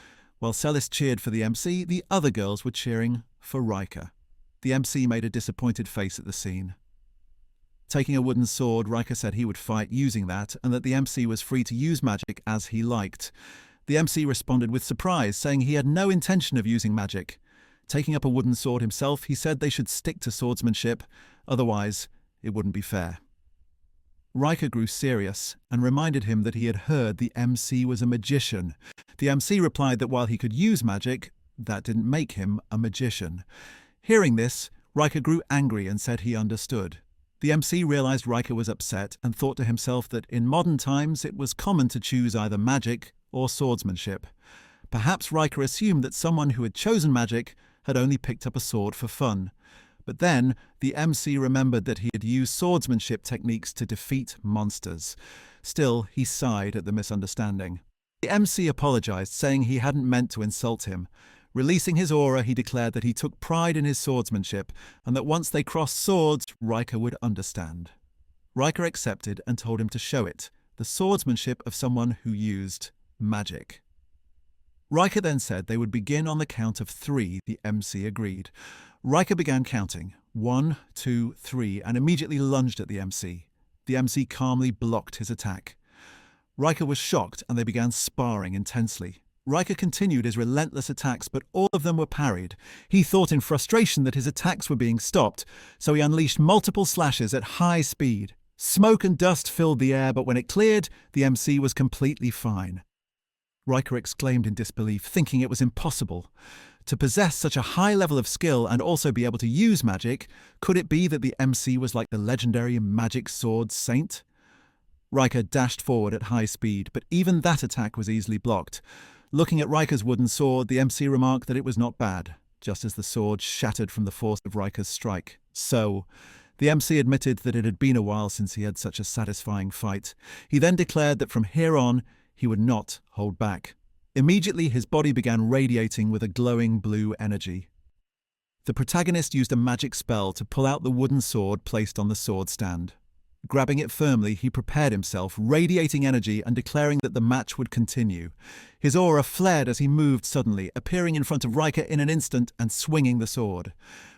While Celis cheered for the MC, the other girls were cheering for Riker. The MC made a disappointed face at the scene. Taking a wooden sword, Riker said he would fight using that, and that the MC was free to use magic as he liked. The MC responded with surprise, saying he had no intention of using magic. Taking up a wooden sword himself, he said they should stick to swordsmanship, otherwise it wouldn't be fair. Riker grew serious and reminded him that he had heard the MC was a magician. The MC replied that while he could use magic, that didn't make him a magician. Hearing this, Riker grew angry and said he understood. The MC realized Riker was upset and thought to himself that in modern times it was common to choose either magic or swordsmanship. Perhaps Riker assumed that someone who had chosen magic had only picked up a sword for fun. But then, the MC remembered that he had used swordsmanship techniques to defeat monsters. Still, he sighed at the misunderstanding. The MC apologized, saying he hadn't meant to insult him. Releasing his aura, he declared that he took pride in his swordsmanship, and that once they crossed swords, Riker would understand. Riker accepted and told him to show it, the swordsmanship of someone who used magic. Riker then said they would begin on the count of 3. The MC agreed. Riker began counting, 1, 2, 3, and immediately lunged at the MC. The MC calmly blocked his attack. Riker was shocked, and they began sparring intensely. Riker continued his relentless attacks, but all of them were parried. He thought in frustration that his attacks were being stopped, so he unleashed multiple slashes at high speed. Smoke and dust filled the air, but when it cleared, the MC was completely fine. Riker exclaimed in disbelief, thinking it was impossible. To possess such a high level of skill and also be able to use magic, could it be that the MC was like the legendary Magic Sword Saint? Riker dashed forward at high speed, but even that attack was easily blocked. Looking at Riker's wooden sword, the MC remarked that it was not bad, just as the sword shattered from the force of Riker's strike. So, the MC admitted that it had been a while since he had such a satisfying fight. He then declared that from here on, he would not hold back. Immediately, his body began radiating with a glowing blue energy. The protagonist used a magic spell to pull out the wooden sword placed on the sword stand. Grabbing it firmly, he prepared himself, radiating energy and declaring that the match would continue. His aura flared as he moved suddenly, appearing in front of Riker in an instant and swinging the sword.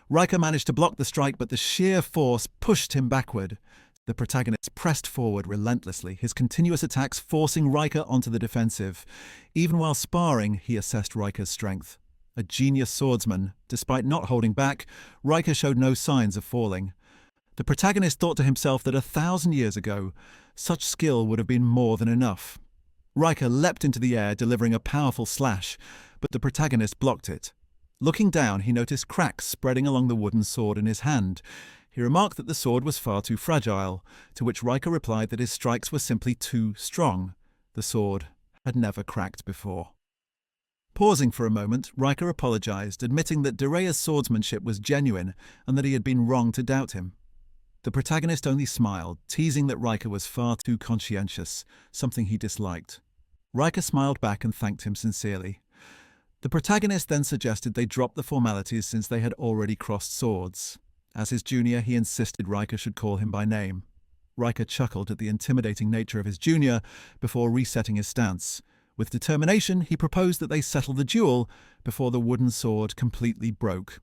Riker managed to block the strike, but the sheer force pushed him backward. The protagonist pressed forward relentlessly, his continuous attacks forcing Riker onto the defensive. Even while sparring, he assessed Riker's strength. A genius swordsman, despite not holding back, Riker showed no signs of falling. The protagonist thought to himself that 1,000 years ago, such skill would have been more than enough. Riker leapt into the air, delivering a powerful slash, but the protagonist blocked it. Looking down, he noticed cracks spreading along the wooden sword in his hand. He remarked that the sword was far too fragile, to which Riker replied that his strikes were simply too strong. The sword had never cracked before. Pausing for a moment, Riker apologized, admitting that Direa's swordsmanship was genuine and that he had been wrong to doubt him. The protagonist only smiled, teasing that Riker was far too conscientious, something he disliked. Riker smiled back and thanked him sincerely. The protagonist then suggested they drop the formalities since they had already crossed swords. As his junior, he insisted Riker should call him by name. Riker chuckled at the intimidating nature of his junior before resetting his stance. With determination, he proposed that they settle the duel before the wooden sword completely broke.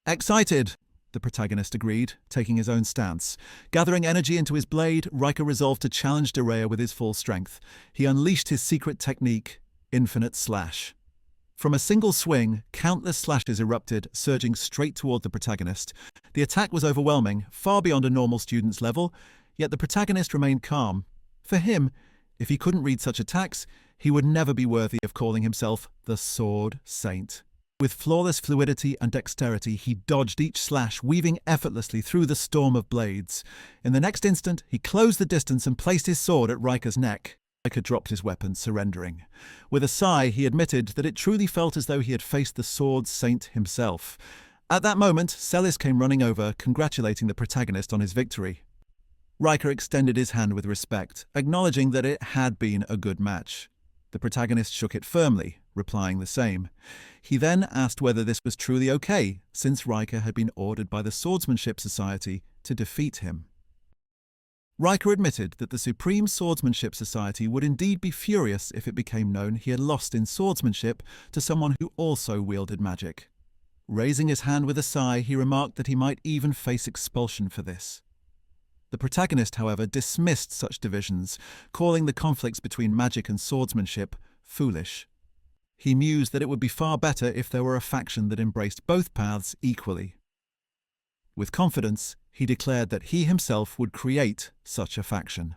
"Excited," the protagonist agreed, taking his own stance. Gathering energy into his blade, Riker resolved to challenge Direa with his full strength. He unleashed his secret technique, Infinite Slash. From a single swing, countless slashes erupted, surging straight toward the protagonist. The attack was overwhelming, far beyond a normal student's level, yet the protagonist remained calm. For him, if he couldn't read such attacks, he would never be worthy of calling himself the Sword Saint. With flawless fluidity and dexterity, he dodged each slash, weaving effortlessly through the storm of blades. In the next instant, he closed the distance and placed his sword at Riker's neck. Riker dropped his weapon, surrendering. With a sigh, he admitted that it truly felt as though he had faced the Sword Saint himself. At that moment, Celis came running over, congratulating the protagonist on his victory. Riker extended his hand with respect, acknowledging that it had been a good match. The protagonist shook it firmly, replying the same. He then asked whether this was truly okay, since Riker had been ordered by the Swordsmanship Society to defeat him. Riker admitted that the Supreme Swordsmanship Society would indeed be furious if it became known he had lost in swordsmanship to someone who also wielded magic. Raising his hand with a sigh, he remarked that he might even face expulsion for this. The protagonist, however, dismissed such divisions, calling the conflicts between magic and swordsmanship foolish. He mused that it would be far better if there were a faction that embraced both paths equally. With confidence, he declared that he himself would create such a faction.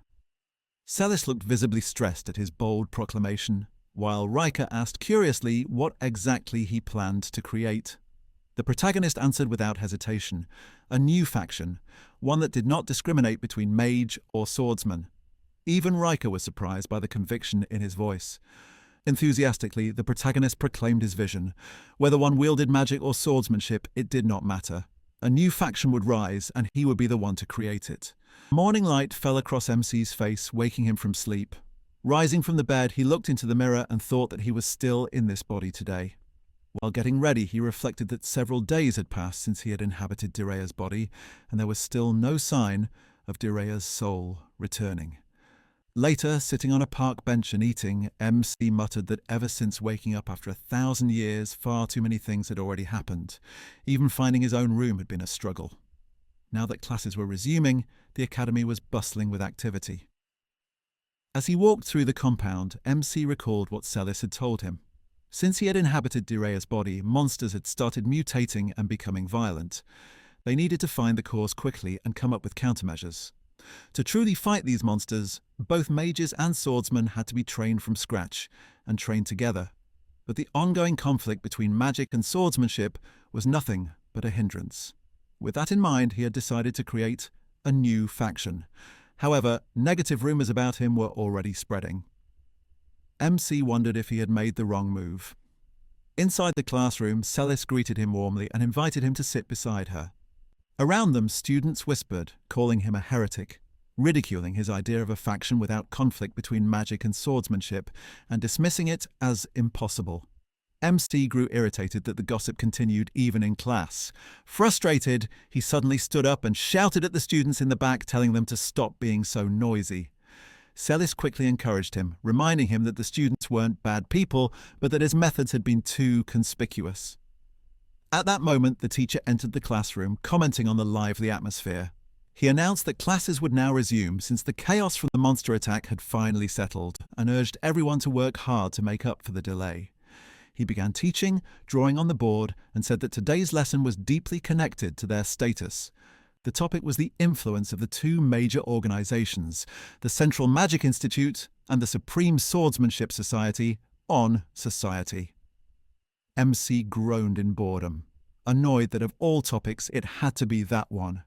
Celis looked visibly stressed at his bold proclamation, while Riker asked curiously what exactly he planned to create. The protagonist answered without hesitation, a new faction, one that did not discriminate between mage or swordsman. Even Riker was surprised by the conviction in his voice. Enthusiastically, the protagonist proclaimed his vision. Whether one wielded magic or swordsmanship, it did not matter. A new faction would rise, and he would be the one to create it. Morning light fell across MC's face, waking him from sleep. Rising from the bed, he looked into the mirror and thought that he was still in this body today. While getting ready, he reflected that several days had passed since he had inhabited Direa's body, and there was still no sign of Direa's soul returning. Later, sitting on a park bench and eating, MC muttered that ever since waking up after 1,000 years, far too many things had already happened. Even finding his own room had been a struggle. Now that classes were resuming, the academy was bustling with activity. As he walked through the compound, MC recalled what Celis had told him. Since he had inhabited Direa's body, monsters had started mutating and becoming violent. They needed to find the cause quickly and come up with countermeasures. To truly fight these monsters, both mages and swordsmen had to be trained from scratch and trained together. But the ongoing conflict between magic and swordsmanship was nothing but a hindrance. With that in mind, he had decided to create a new faction. However, negative rumors about him were already spreading. MC wondered if he had made the wrong move. Inside the classroom, Celis greeted him warmly and invited him to sit beside her. Around them, students whispered, calling him a heretic, ridiculing his idea of a faction without conflict between magic and swordsmanship, and dismissing it as impossible. MC grew irritated that the gossip continued even in class. Frustrated, he suddenly stood up and shouted at the students in the back, telling them to stop being so noisy. Celis quickly encouraged him, reminding him that the students weren't bad people, but that his methods had been too conspicuous. At that moment, the teacher entered the classroom, commenting on the lively atmosphere. He announced that classes would now resume since the chaos from the monster attack had finally settled, and urged everyone to work hard to make up for the delay. He began teaching, drawing on the board, and said that today's lesson was deeply connected to their status. The topic was the influence of the two major organizations, the Central Magic Institute and the Supreme Swordsmanship Society, on society. MC groaned in boredom, annoyed that of all topics it had to be that one.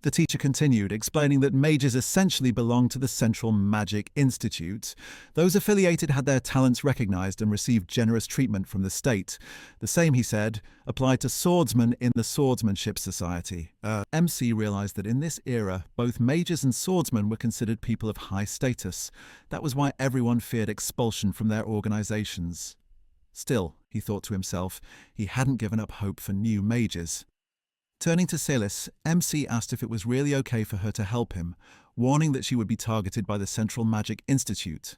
The teacher continued, explaining that mages essentially belonged to the Central Magic Institute. Those affiliated had their talents recognized and received generous treatment from the state. The same, he said, applied to swordsmen in the Swordsmanship Society. MC realized that in this era, both mages and swordsmen were considered people of high status. That was why everyone feared expulsion from their organizations. Still, he thought to himself, he hadn't given up hope for new mages. Turning to Celis, MC asked if it was really okay for her to help him, warning that she would be targeted by the Central Magic Institute.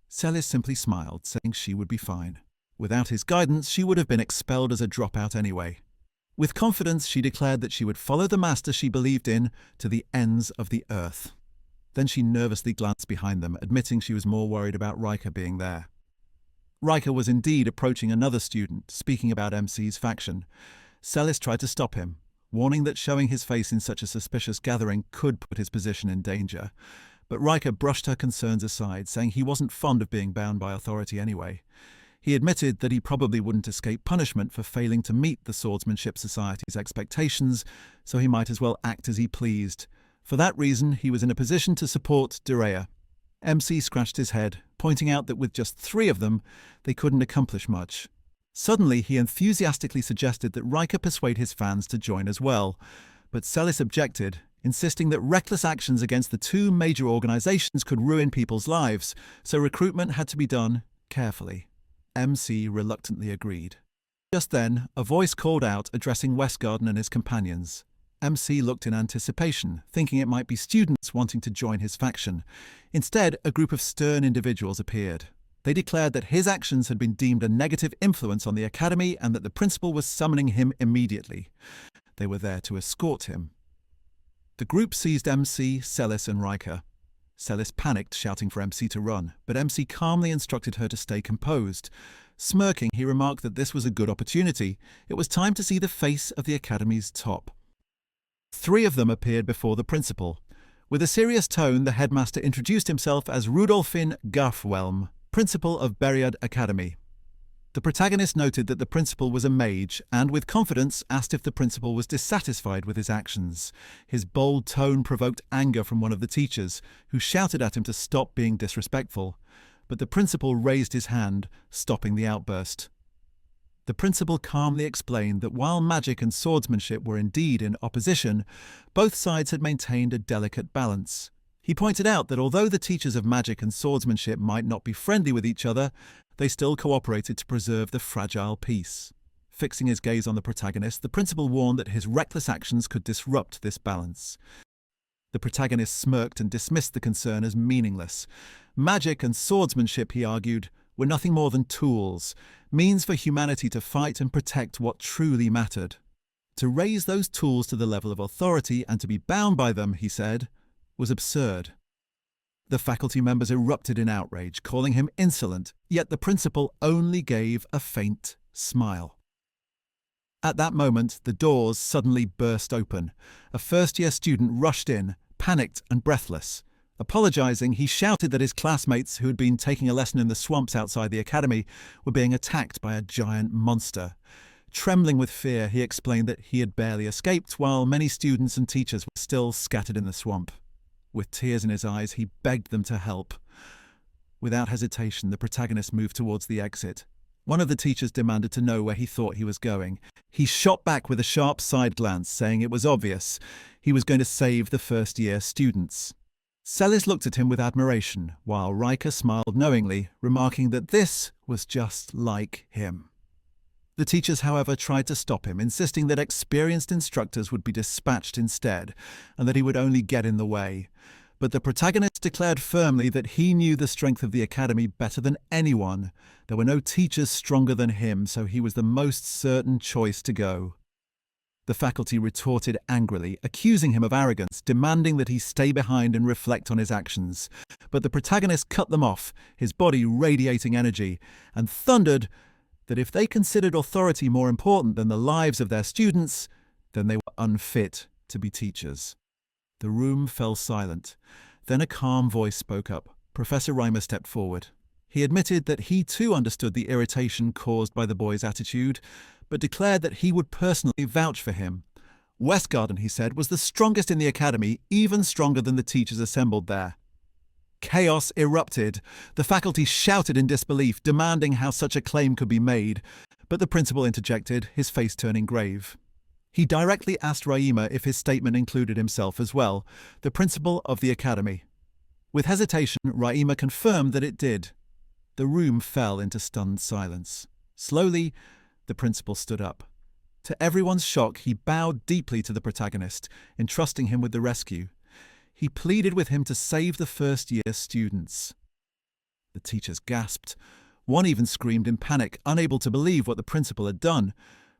Celis simply smiled, saying she would be fine. Without his guidance, she would have been expelled as a dropout anyway. With confidence, she declared that she would follow the master she believed in to the ends of the earth. Then she nervously glanced behind them, admitting she was more worried about Rika being there. Rika was indeed approaching another student, speaking about MC's faction. Celis tried to stop him, warning that showing his face in such a suspicious gathering could put his position in danger. But Rika brushed her concerns aside, saying he wasn't fond of being bound by authority anyway. He admitted that he probably wouldn't escape punishment for failing to meet the Swordsmanship Society's expectations, so he might as well act as he pleased. For that reason, he was in a position to support Direa. MC scratched his head, pointing out that with just 3 of them, they couldn't accomplish much. Suddenly, he enthusiastically suggested that Rika persuade his fans to join as well, but Celis objected, insisting that reckless actions against the 2 major organizations could ruin people's lives, so recruitment had to be done carefully. MC reluctantly agreed. Just then, a voice called out, addressing Westgarden and his companions. MC looked in anticipation, thinking it might be students wanting to join his faction. Instead, a group of stern individuals appeared. They declared that his actions had been deemed a negative influence on the academy and that the principal was summoning him immediately. They were there to escort him. The group seized MC, Celis, and Rika. Celis panicked, shouting for MC to run, but MC calmly instructed her to stay composed. Smirking, he remarked that this was a good opportunity. It was time to see the face of the academy's top. 3 of them appeared before the principal. With a serious tone, the headmaster introduced himself as Rudolfin Garfwelm, principal of Beriad Academy. The protagonist noted that the principal was a mage and, with confidence, asked if the principal was dissatisfied with his actions. His bold tone provoked anger from one of the teachers, who shouted at him to stop being disrespectful. But the principal raised his hand, stopping the outburst. The principal calmly explained that while magic and swordsmanship were indeed in opposition, both sides had maintained a delicate balance. He pointed out that although the teachers of magic and swordsmanship might not be friendly with each other, they still cooperated to preserve the fragile peace. Fixing his gaze on the protagonist, the principal warned that his reckless actions could disrupt this balance. The protagonist smirked and dismissed the concern as meaningless. Magic and swordsmanship, he argued, were nothing more than tools, means for humanity to fight and protect what truly mattered. To raise those tools to the level of authority and to be bound by them, he said, was absurd. The faculty members erupted in outrage, calling him insolent, yet the principal only gave a faint smile. At that moment, the doors suddenly burst open. A first-year student rushed in, panicked and breathless. Apologizing, he shouted that his classmates, who had been taking a lesson in the swamps outside the academy, were being attacked by a giant monster. Trembling with fear, he explained that he had barely escaped, while many students and teachers were still scattered in the swamp. With tears in his eyes, he begged them to help. Without hesitation, the protagonist moved towards the exit. One of the teachers demanded to know where he thought he was going. He shot back with a sharp side glance, saying it was obvious. He was going to save the first-year students. Celis looked at him with admiration, while Rika smiled knowingly, remarking that this was just like him. The teachers, however, tried to stop him, insisting that experienced instructors would be dispatched instead, and that he would only get in the way. But the protagonist declared firmly that he knew the strength of the academy better than anyone. There were no teachers stronger than him, so he was the most certain choice to go. The faculty retorted angrily, accusing him of arrogance, demanding that he stay behind and reflect on his actions. But the protagonist cut them off, his body radiating energy, and thundered that if they considered authority more important than the lives of their students, then they were unfit to be teachers. The room fell silent. Then a calm voice spoke up. Professor Reimer stepped forward. He admitted that he too understood the irritation caused by the boy's attitude, but declared that he would personally vouch for him. Westgarden, he said, was the strongest in the academy, even stronger than the teachers assembled there. Chaos erupted. The faculty shouted in disbelief, demanding how such a claim could be made, but the principal interjected, his face turning grave. He directly asked Reimer if his statement included himself as well, the principal of the academy. With hesitation, Reimer confirmed that it did. The room fell into stunned silence. Slowly, the principal stood up. To everyone's shock, he bowed deeply to the protagonist, entrusting him with the rescue. He pleaded with him to save the first-year students. The teachers gasped. One even screamed in panic, unable to believe what the principal had done.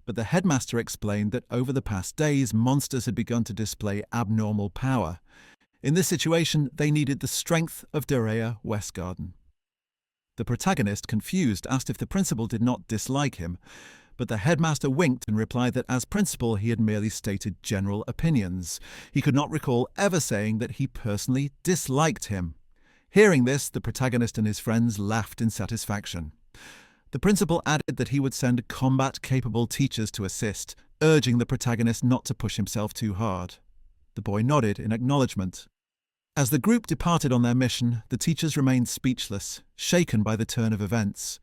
But the headmaster explained that over the past days, monsters had begun to display abnormal power. In this situation, they needed the strength of Direa Westgarden. The protagonist, confused, asked if the principal did not dislike him, but the headmaster winked and replied that as principal he had merely stated general opinions. He could not recall ever saying that he personally disliked him. Hearing this, the protagonist and his friends laughed in satisfaction. The principal added that he would send combat-capable teachers to assist, urging the protagonist not to push himself too hard. The boy nodded in acknowledgement. As the group departed on their mission, the teachers remained speechless, shaken by the turn of events.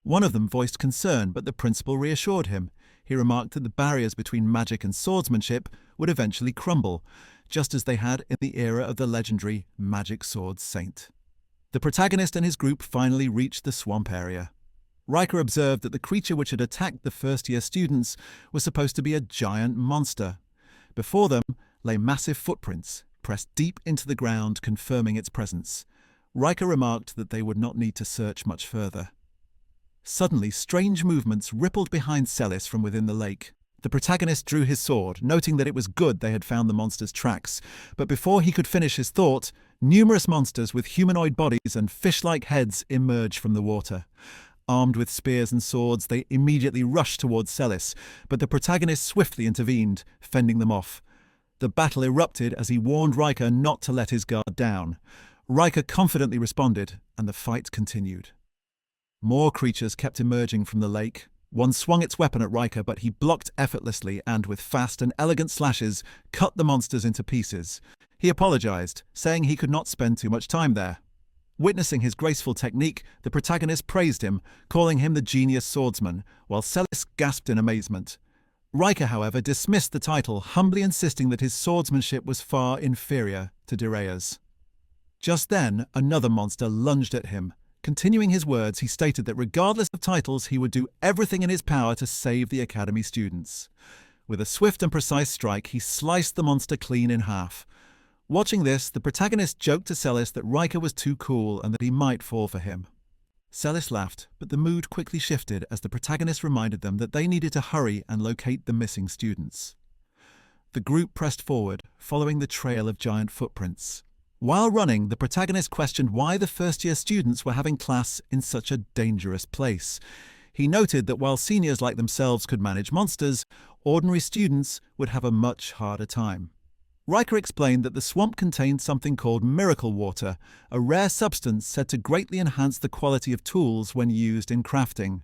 One of them voiced concern, but the principal reassured him. He remarked that the barriers between magic and swordsmanship would eventually crumble, just as they had in the era of the legendary Magic Sword Saint. The protagonist and his group finally reached the swamp area. Riker observed that the creature which had attacked the first-year students was supposed to be a giant monster. Before them lay massive footprints, pressed deep into the ground, confirming its presence. Riker remarked that they would not need to search much further. Suddenly, strange movements rippled behind Celis from within the lake. The protagonist drew his sword, noting that it was good they had found the monster's tracks. But before he could finish his thought, numerous monsters with humanoid bodies and fish-like heads emerged from the water. Armed with spears and swords, they immediately rushed towards Celis, but the protagonist swiftly intervened, fending them off. The battle erupted as he warned Riker not to let his guard down. Riker confidently responded, and the fight continued. More creatures kept emerging from the lake. One swung its weapon at Riker, but he blocked effortlessly and, with fast and elegant slashes, cut the monsters into pieces. He apologized, saying he could not spend too much time there. Witnessing his graceful technique, the protagonist praised him, calling him the genius swordsman, while Celis gasped in amazement. Riker, however, dismissed the title, humbly insisting that his swordsmanship was far inferior to Direa's. Just then, another monster lunged at him. Continuing his words, he stated that regardless of titles, he would do everything in his power to save the Academy students. With a swift and precise strike, he sliced the monster clean in half. Watching this, the protagonist joked to Celis that Riker was too cool and that he might fall for him. Celis laughed, but the mood quickly shifted as the protagonist reminded them that they needed to hurry and locate the missing students. The group pressed forward, following the trail of giant footprints. While running, the protagonist questioned why the first-year students were having class in such a dangerous place. He noted that while seniors like themselves could manage monsters, ordinary students would have a much harder time. Riker explained that the swamp contained something called miracle water, a rare substance said to greatly enhance the quality of tools when used in crafting.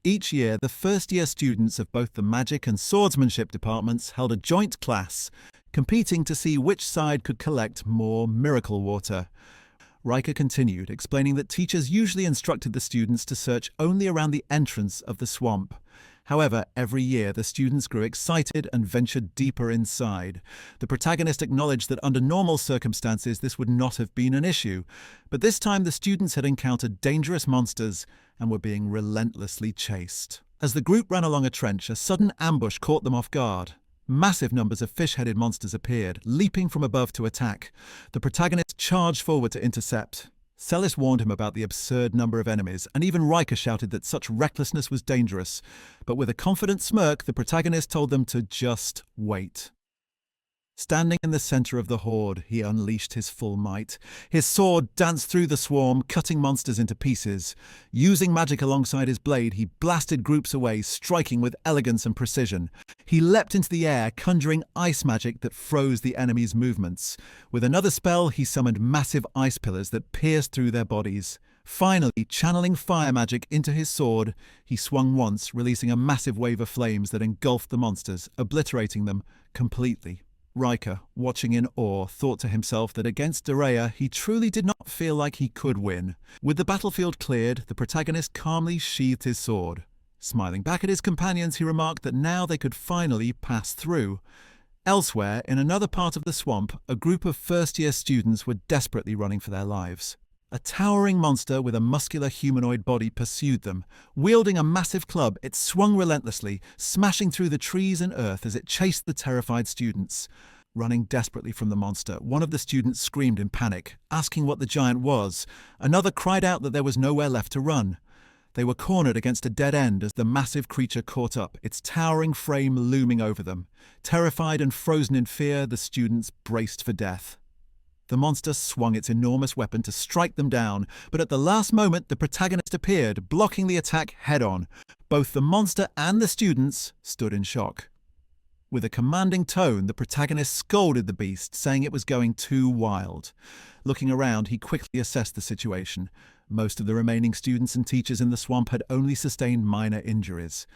Each year, the first-year students of both the magic and swordsmanship departments held a joint class, competing to see which side could collect more miracle water. Riker continued, explaining that teachers usually instructed the students to search only around the entrance of the swamp. However, every year the students grew excited and ventured deeper inside. The protagonist acknowledged that under normal circumstances this would not have been an issue, but this time the students had encountered dangerous monsters and were being relentlessly chased. As the group ran along a trench, a sudden ambush caught them off guard. Massive numbers of fish-headed monsters appeared, leaping from above to attack. The protagonist charged forward to intercept. Celis warned him about the absurd number of enemies, and even Riker shouted that such recklessness was dangerous. But with a confident smirk, the protagonist told them to just wait. Standing in the center of the horde, he unleashed his full might. His sword danced through the swarm, cutting monsters into pieces. Using magic alongside his blade, he blasted groups away, striking with elegance and precision. He leapt into the air, conjuring ice magic that froze the enemy's movements. With another spell, he summoned massive ice pillars that pierced through their bodies. Finally, channeling fire magic into his sword, he swung once, releasing a massive wave of flames that engulfed the monsters, obliterating them completely. Riker, watching in awe, thought to himself that against Direa he truly did not feel like he could win. With the battlefield cleared, the protagonist calmly sheathed his sword. Smiling back at his companions, he remarked that now they could finally pass through. Elsewhere, in another part of the swamp, a group of first-year students were desperately running for their lives. A towering monster with a muscular humanoid body pursued them. Wielding a massive club, it swung relentlessly, smashing through the trees and earth as it chased the terrified students. Running desperately from the monster, one of the students screamed in panic, asking what the giant was. Another cried out that there was nowhere left to run. They were cornered against a dead end as the massive creature caught up, its towering frame looming over them. Terrified and frozen in fear, the students braced for death. The monster swung its enormous weapon to strike them down, but at the last moment the protagonist appeared, blocking the attack head-on. Both the monster and the students stood in shock. With a commanding tone, the protagonist scolded the beast, saying it was going too wild. Looking around, he quickly assessed the situation. Most of the remaining students and teachers in the swamp had only sustained minor injuries.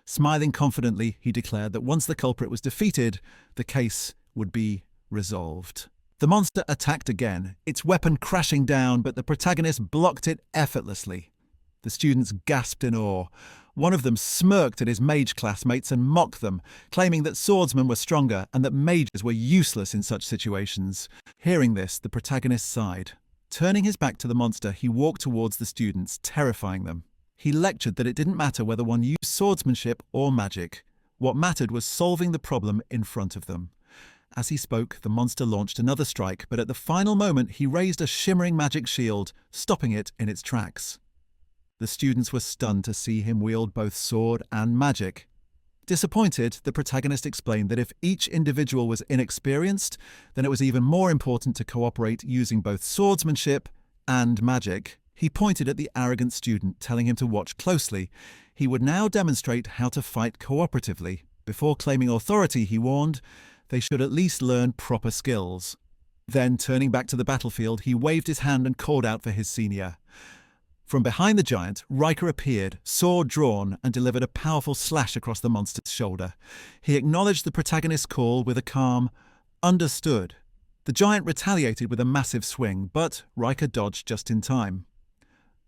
Smiling confidently, he declared that once the culprit was defeated, the case would be resolved. The monster attacked again, its weapon crashing down, but the protagonist blocked it effortlessly. The students gasped in awe. One of them smirked at his mage classmates and mocked them, claiming that swordsmen were stronger and that mages were useless in such situations. Hearing this, the protagonist sighed. Turning his back to the monster, he walked towards the students, terrifying them. He lectured that it didn't matter whether one used swordsmanship or magic. What mattered was solving the problem in front of them. As he spoke, the monster launched another strike, but at the final moment he raised a shimmering magic shield, stopping it in its tracks. The students were stunned to see him wield both sword and magic. Disappointed, the protagonist explained that if each individual was inexperienced, then it was even more important to cooperate using both swordsmanship and magic. He pointed at the arrogant student, telling him to watch closely. He would now demonstrate how to fight cooperatively. Before claiming authority, he warned, they should at least learn proper skills. Then, turning back to the battlefield, he waved his hand and called out for his senior. From behind the giant, Riker appeared, sword drawn, and delivered a powerful slash across the monster's shoulder. He acknowledged the protagonist's call with a calm, "Understood." The giant retaliated with a massive swing, but Riker dodged just in time.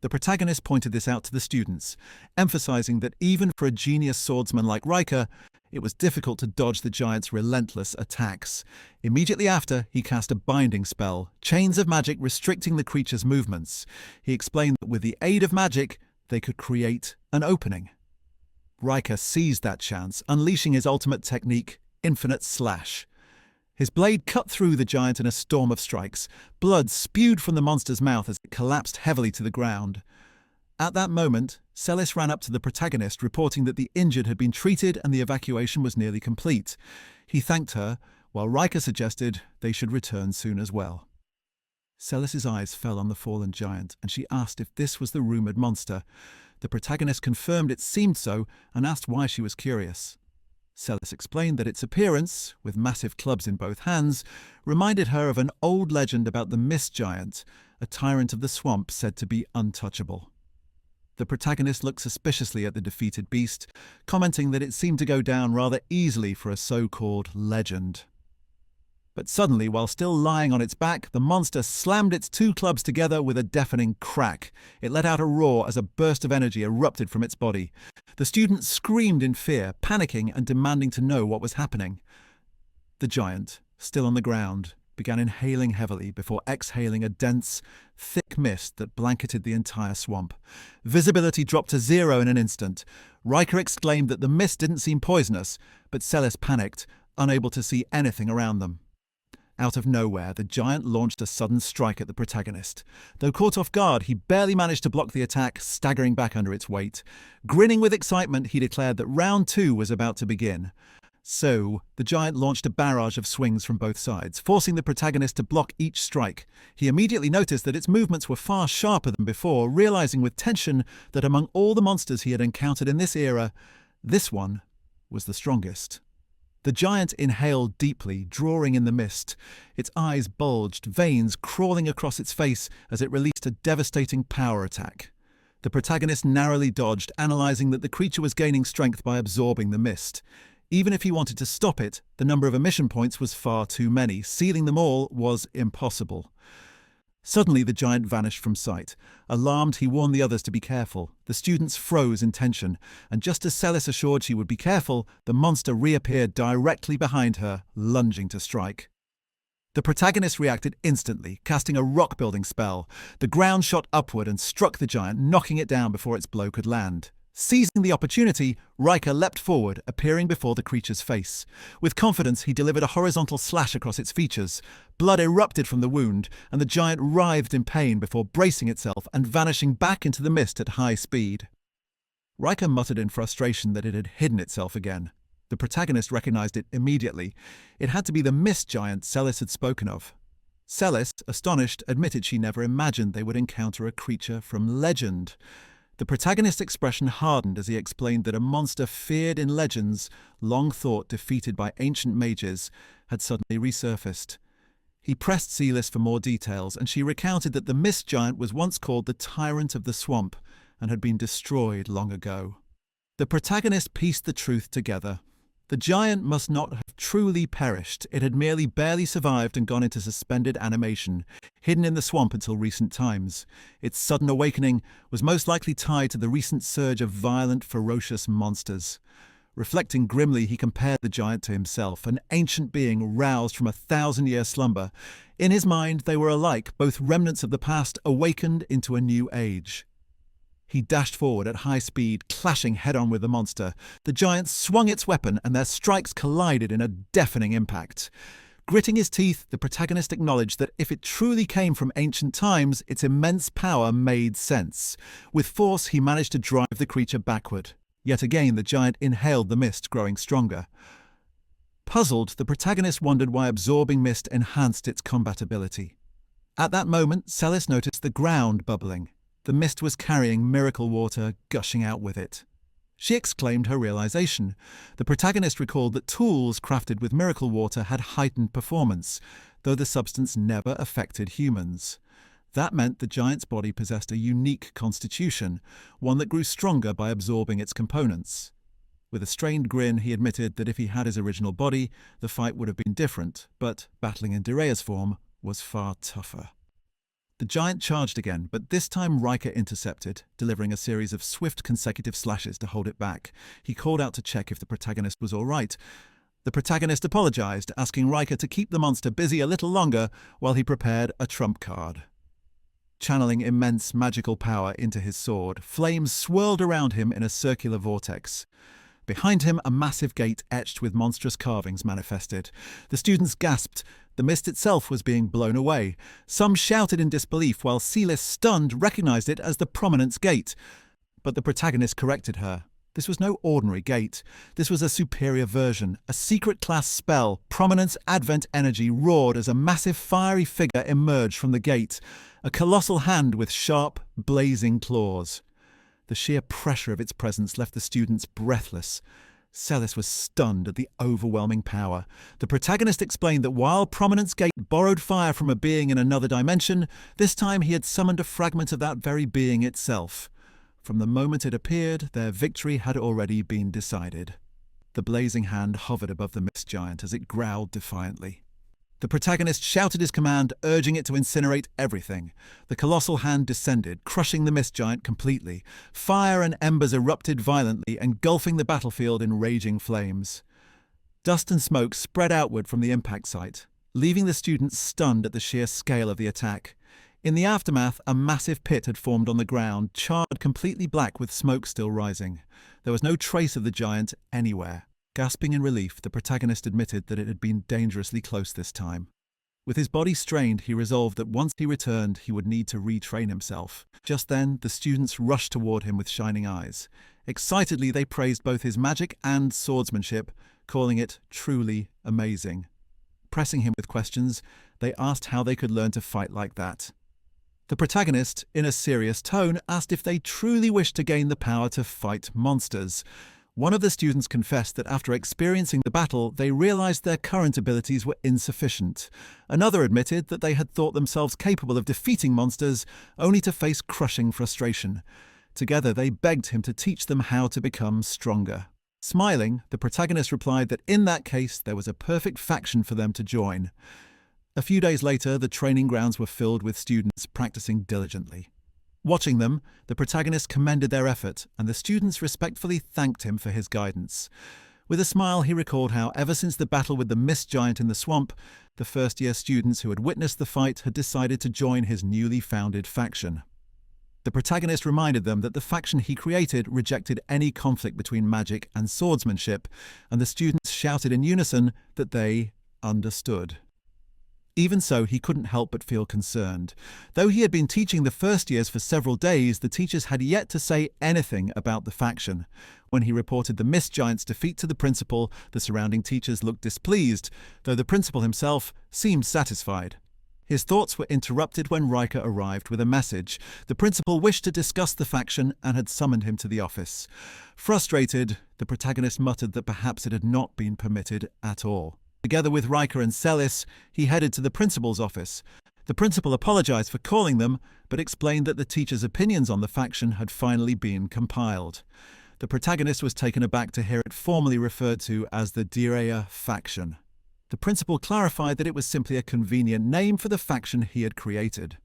The protagonist pointed this out to the students, emphasizing that even for a genius swordsman like Riker, it was difficult to dodge the giant's relentless attacks. Immediately after, he cast a binding spell, chains of magic restricting the creature's movements. He explained that with the aid of magic, they could create an opening. Riker seized that chance, unleashing his ultimate technique, Infinite Slash. His blade cut through the giant in a storm of strikes. Blood spewed from the monster's mouth as it collapsed heavily to the ground. At that moment, Celis ran up to the protagonist, reporting that the injured had been treated and the evacuation was nearly complete. He thanked her, while Riker suggested they should return soon as well. Celis's eyes fell on the fallen giant, and she asked if this was the rumoured monster. The protagonist confirmed it seemed so, and asked why she was curious. Celis explained that its appearance, with massive clubs in both hands, reminded her of an old legend about the Mist Giant, a tyrant of the swamp said to be untouchable. The protagonist looked suspiciously at the defeated beast, commenting that it seemed to go down rather easily for a so-called legend. But suddenly, while still lying on its back, the monster slammed its two clubs together with a deafening crack. It let out a roar as a burst of energy erupted from its body. The student screamed in fear, panicking and demanding to know what was happening. The giant, still on the ground, began inhaling heavily before exhaling a dense, thick mist that blanketed the entire swamp. Visibility dropped to 0 in an instant. Riker exclaimed that the mist didn't seem poisonous, but Celis panicked, unable to see anything around them. Out of nowhere, the giant launched a sudden strike at the protagonist. Though caught off guard, he barely managed to block the attack, staggering back under its weight. Grinning with excitement, he declared that round 2 was about to begin. So, the giant launched a barrage of swings from both sides, forcing the protagonist to block each strike. He immediately noticed that its movements were far sharper than before, realizing with tension that among all the monsters he had encountered in this era, this one was the strongest. The giant inhaled deeply, drawing in the mist. Its eyes bulged, veins crawling across its face as it released a devastating power attack. The protagonist narrowly dodged, analyzing that the creature was gaining strength by absorbing the mist. Even if he wanted to stop it, the number of emission points was far too many. Sealing them all was impossible. Suddenly the giant vanished from sight. Alarmed, he warned the others to be careful. The students froze in tension, and just as Celis assured she would be careful, the monster reappeared directly behind her, lunging to strike. The protagonist reacted instantly, casting a rock-building spell. The ground shot upward and struck the giant, knocking it down before its blow could land. Seizing the opportunity, Riker leapt forward, appearing before the creature's face. With confidence, he delivered a horizontal slash across its features. Blood erupted from the wound, and the giant writhed in pain before bracing itself and vanishing back into the mist at high speed. Riker muttered in frustration that it had hidden itself again. The protagonist recognized it immediately. It had to be the mist giant Celis had spoken of. Celis, astonished, admitted she never imagined they would encounter a creature from legend. The protagonist's expression hardened as he explained that a monster feared in legends, long thought defeated by ancient mages, had suddenly resurfaced. He pressed Celis for more details, and she recounted that the mist giant was once called the Tyrant of the Swamp and had been destroyed long ago. The protagonist pieced the truth together. The giant must not have truly perished. It had merely barely survived and gone into suspended animation, hidden in the swamp until recent times. Its sudden awakening was most likely tied to the recent surge of violent, ferocious monsters. Reflecting grimly, he compared the giant to himself, an ancient being roused from a 1,000-year slumber. In his mind, they were alike, both remnants of the past awakened into a new age. He dashed forward at high speed, clashing head-on with the monster. The giant swung its weapon, and their strikes collided in a deafening impact. Gritting his teeth, the protagonist acknowledged that if it truly came from ancient times, its immense power made sense. With force, he managed to drive the creature backward. Yet again, the giant inhaled the mist, growing stronger. Puzzled, the protagonist wondered why absorbing mist enhanced its combat ability. At that moment, Celis noticed the ground bubbling. The mist was carrying miracle water, gushing out with it. She exclaimed her realization. The protagonist recalled that tools crafted with miracle water had heightened performance, though the substance never affected humans. That meant the giant's body possessed a unique constitution, one that grew stronger by absorbing its components. With a strained grin, he admitted that if he had his original body, the fight would have been different, but battling in Direa's form was far tougher. The giant charged again, but this time Riker intercepted, delivering a series of swift consecutive slashes to hold it back. He called out to check if the protagonist was all right. The protagonist apologized, asking Riker to keep the monster busy a little longer while he prepared a trump card. Channeling immense magical power into his sword, flames swirled around him in a circular vortex. Behind him, a massive gate etched with monstrous carvings manifested. The students gasped. The mist itself was being blown away. Some shouted in disbelief, while Celis, stunned, recognized it as the Prominence Gate. But the protagonist corrected her. This was no ordinary gate. This was a superior version, a secret class spell. Prominence Advent energy roared as a massive fiery figure emerged from the gate, a colossal hand with sharp, blazing claws. The sheer pressure of its presence left the students breathless. Celis was stunned at the overwhelming power. The protagonist explained that while Prominence Gate borrowed fire from a being in another dimension, this time he had summoned a fragment of that very being itself. From the moment it appeared, their victory had already been decided. The blazing hand hovered above the mist giant as it growled defiantly. The protagonist shouted his command, urging it to incinerate everything. The colossal hand descended, crushing the mist giant completely. Fire and embers erupted violently, engulfing the battlefield in raging flames. Dust and smoke spread outward from the impact site, leaving the students stunned at the sheer scale of the attack. In the aftermath, a massive pit had formed on the ground, charred completely black with smoke still rising. There was no trace of the giant anywhere. Gasping in relief, the protagonist admitted that it had been dangerously close this time. With his body strained, he resolved that once he returned, he would need to retrain himself. Just then, the students rushed toward him with shining eyes. Excitedly, they praised both his magic and swordsmanship, calling it truly amazing. Pressing him with questions, they asked how they could learn to fight like that. The protagonist, in a serious tone, asked if they truly wished to gain the power to fight monsters. One of the students confessed that after experiencing the battle, they realized their current abilities were insufficient. Another admitted that they had thought themselves capable of defeating monsters, only to face crushing frustration. Together, they begged him to teach them how to become stronger. Smiling, the protagonist replied that in that case, there was a perfect faction for them to join. A few days later, the training grounds were filled with students practicing diligently. Watching them, the protagonist commended their effort, and the students respectfully thanked him for his guidance. With a smile, he recalled how, ever since the battle with the mist giant in the swamp, the first-year students who had witnessed the fight had decided to join his newly founded faction. The protagonist reminded them that the faction he created rejected any conflict between magic and swordsmanship, and the students shouted in unison that they understood. Even so, he couldn't help but feel concerned. Though he had been teaching the first years for several days, the teachers had yet to say anything about the faction. When he reported the Mist Giant's defeat to the principal, the surrounding teachers looked displeased, though the principal himself seemed satisfied. His thoughts were interrupted when Riker arrived with a message. The principal wished to discuss the faction and had summoned him to the office. Frustrated, the protagonist muttered that perhaps it had not been permitted at all. Together with Riker and Celis, he headed to the principal's office. The principal apologized for calling them, but explained that the teachers' opinions on the faction had finally been compiled. The protagonist was taken aback to hear it formally referred to as the Direa faction. The principal clarified that it was simply a convenient name for the faction he had created.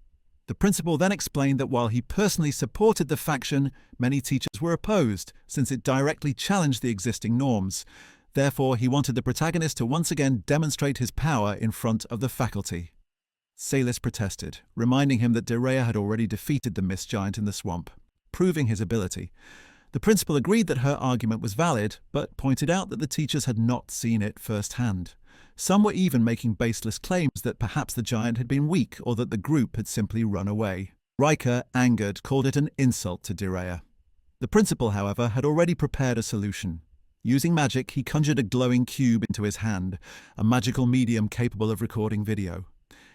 The principal then explained that while he personally supported the faction, many teachers were opposed, since it directly challenged the existing norms. Therefore, he wanted the protagonist to once again demonstrate his power in front of the faculty. Celis protested, reminding him that Direa had already defeated the mist giant in the swamp, proving his ability. The principal agreed that her argument was valid, but pointed out that the teachers had not seen it firsthand. Some were even making baseless claims that perhaps the giant had been weak or that the group had simply run away. Riker, angered, called it an insult to Direa. The principal, however, had already prepared a solution. Using magic, he conjured a glowing cube into his hand, a magical medium capable of recording video.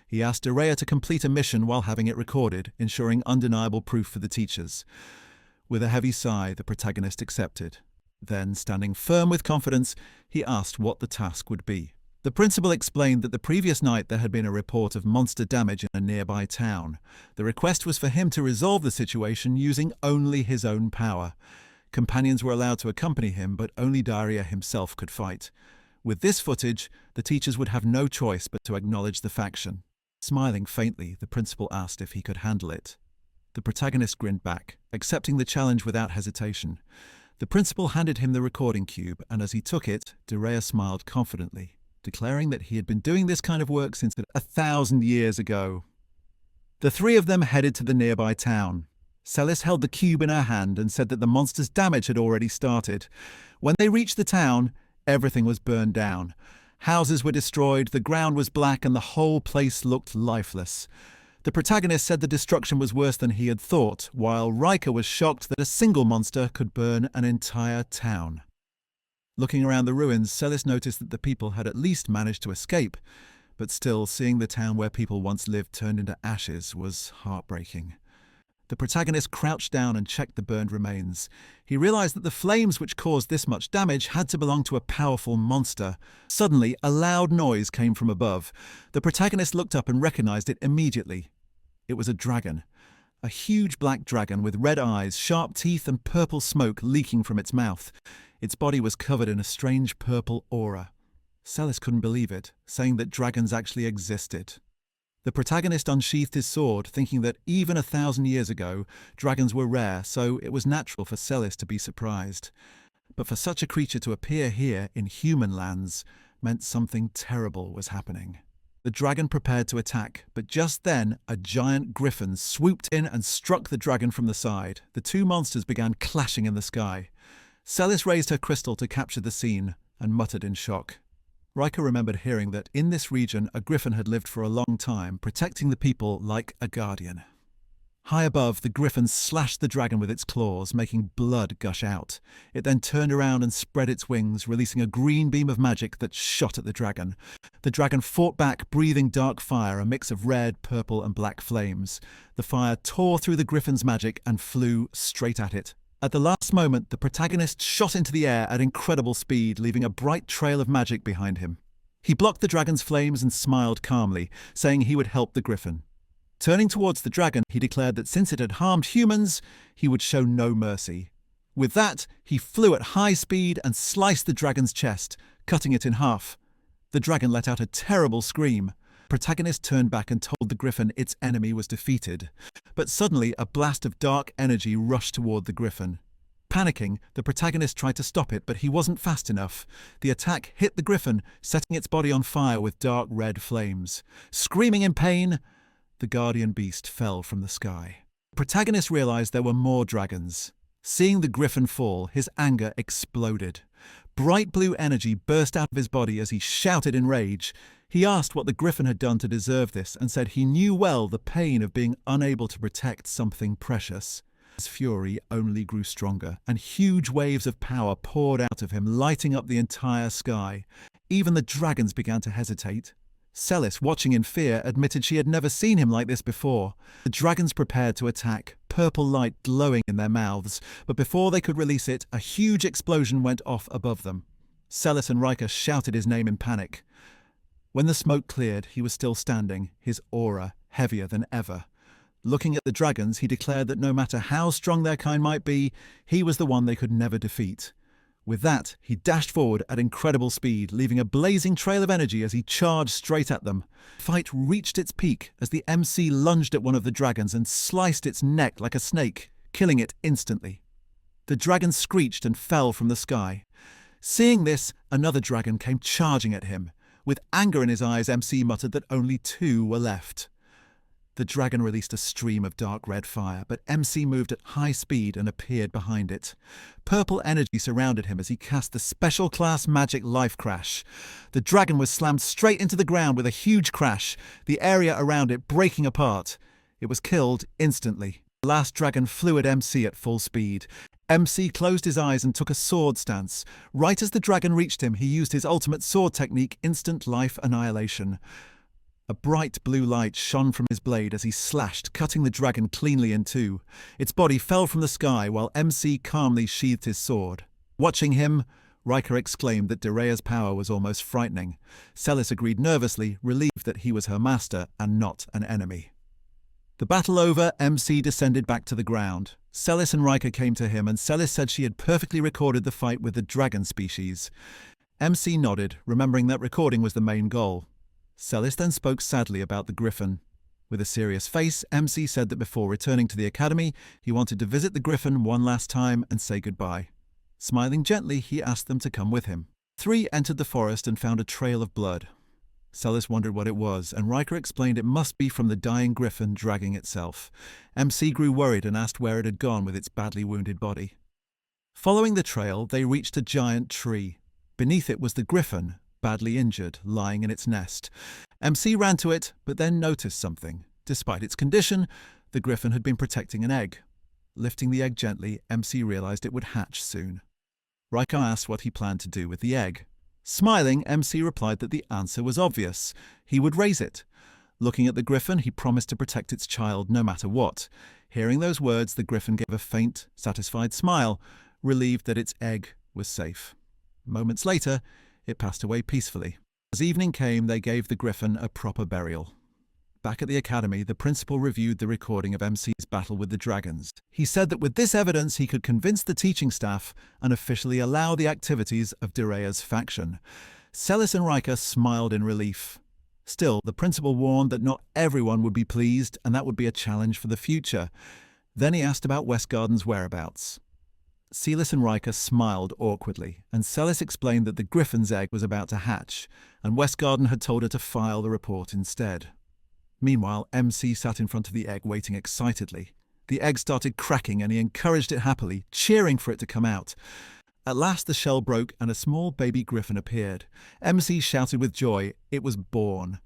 He asked Direa to complete a mission while having it recorded, ensuring undeniable proof for the teachers. With a heavy sigh, the protagonist accepted. Then, standing firm with confidence, he asked what the task would be. The principal explained that the previous night there had been a report of monster damage in a nearby town. The request was for him to resolve the situation using only his own power. Companions were allowed to accompany him, but only Direa himself could fight. With this footage, the teachers would have no choice but to acknowledge the faction. Smiling faintly, the principal asked if he could handle it. The protagonist grinned back, accepting the challenge without hesitation. The principal handed him the recording cube, and as he took it, Direa smiled confidently, declaring that he had been doing this kind of work since 1,000 years ago. The three of them headed to the nearby town. Celis held the cube in her hand and said that the monster's damage had already started. When they reached the town, everything was burned down. Houses were destroyed, the ground was black, and the whole place looked lifeless. The protagonist said the destruction was worse than he had thought, while Riker was shocked that a single monster could burn an entire town. Looking around the ruins, Celis noticed that the people had at least managed to escape, but still, seeing the town where people once lived turned into ashes was heartbreaking. The protagonist crouched down and checked the burned remains. He realized that the flames which caused this much damage had to belong to a powerful monster. Suddenly, a loud noise came from above. The protagonist looked up and recognized it immediately. It was a dragon. A huge black dragon with red eyes, sharp teeth, and purple smoke leaking from its mouth. Its body was covered in a strange purple aura. Celis couldn't believe it, saying that dragons actually existed. The protagonist unsheathed his sword, thinking that even 1,000 years ago, dragons were rare, so it was natural for Celis to be surprised. But for such a creature to appear here in human lands meant something terrible was happening. The dragon prepared to attack, but just then a giant griffin swooped in and struck the dragon from the side. The two monsters began clashing in the sky. Celis raised her crystal to capture the scene and muttered in shock. Riker remembered hearing that in this region a griffin had lived for a long time, protecting the people like a guardian. High above, the griffin slashed the dragon with its claws, making blood gush out. It then turned around and spread its wings, releasing a green beam of magic that shot at the dragon. The dragon fought back, breathing dark fire, a mix of red, purple, and black flames. The fire tore through the griffin's magic and flew straight at it. At the last moment, the protagonist shot into the air at incredible speed, leaving a bright trail of magic behind him. He blocked the dragon's flames and smiled calmly, saying he would help the griffin. Turning towards the dragon, he declared that since it had harmed humans, he would show no mercy. With that, he flew at high speed and sliced the dragon's chest, cutting it in half. The dragon let out a terrible scream. The protagonist turned back and told the griffin its enemy was defeated. But suddenly, a blast of dark energy rushed toward the griffin. Panicking, the protagonist tried to stop it, but he wasn't fast enough. The attack hit the griffin, setting its body on fire with dark red flames. Screaming in pain, the guardian beast fell from the sky. The protagonist realized there were more dragons. Seeing the griffin fall, his anger exploded. Bright blue energy burst out of his body as he shouted in rage. He asked what the griffin had done to deserve this and said he knew well the pain of being unable to protect something precious. His fury only grew stronger, and huge waves of power poured out of him, lighting up the entire sky. Even the dragons began to hesitate. Celis, watching in fear, admitted she had never seen him like this before. The dragons prepared to attack, purple light glowing in their mouths, but before they could release it, a huge explosion went off above them. Celis and Rika shouted his name in panic. When the smoke cleared, he was still standing, his aura heavier than ever. Looking at the dragons, he declared that no matter how strong their kind might be, he was the one they could never defeat. With that, he dashed forward at incredible speed, leaving a blazing trail of energy as he charged straight at them. The fight reached its peak as the MC lunged at one of the dragons and sliced its neck like a snake, killing it instantly. The dragon screeched and fell from the sky. Seeing this, another dragon came charging at him. With anger in his eyes, MC muttered that only 2 were left. The dragon released a stream of dark red fire, but MC moved at high speed and appeared behind it. Purple energy surrounded him as he cast the special class magic life crash. The dragon was slammed straight into the ground with a huge crash, the area around it breaking apart. It was killed instantly. The last dragon flew at MC at full speed. MC closed his eyes and took a sword stance. Right as the dragon reached him, he used his ultimate sword technique, instant life annihilation. A bright blue light shone from his blade as he slashed, cutting the dragon cleanly in 2. Its body fell from the sky while MC calmly sheathed his sword. Watching him, Rika exclaimed that Direa's power was almost frightening. Celis agreed nervously, relieved that he was her master and not an enemy. The battle over, MC descended back to the ground. Celis and Rika came to him, and Celis said she had perfectly recorded the fight with the dragon species. MC nodded, remembering that recording was the main goal. Celis then spoke sadly about the griffin. With a serious face, MC said that before returning to the academy, he wanted to visit the griffin one last time and say goodbye. Smiling gently, he asked them to come with him. 3 entered the forest and found a trail of blood. Celis wondered what it was, and Rika explained it must be from the dying griffin dragging itself. MC grew worried and asked where it had gone with its badly wounded body. Following the trail, they reached a giant tree. Beneath it was the griffin, badly injured, lying in its nest. MC ran to it, but then noticed something. Despite its condition, the griffin had been protecting an egg. Lifting the egg gently, MC realized it would hatch soon. Rika asked what he planned to do with the egg. Smiling, MC replied that the answer was obvious. He would raise it. Looking at the griffin, he promised to protect its child no matter what. Hearing those words, the griffin gave a faint, satisfied smile, relieved that its egg was safe. Moments later, it passed away peacefully. As evening came, they gave the griffin a proper burial. Back at the academy, the principal reviewed the recording of MC's battle with the dragons. He said that with this evidence, he could convince the teaching staff and officially allow the activities of Direa's faction. Celis and Rika smiled in relief. Still, the principal warned that not everyone would be pleased, and that would be a challenge for the future. Then he asked about Westgarden's whereabouts. Celis and Rika smiled awkwardly, and Celis explained that the griffin's egg was about to hatch, and Westgarden had told her to file the report instead. Meanwhile, MC sat in front of the egg waiting excitedly. The egg started cracking and he encouraged it happily, cheering for it to come out. At last the shell broke and a small baby griffin appeared. MC shouted with joy. It was born.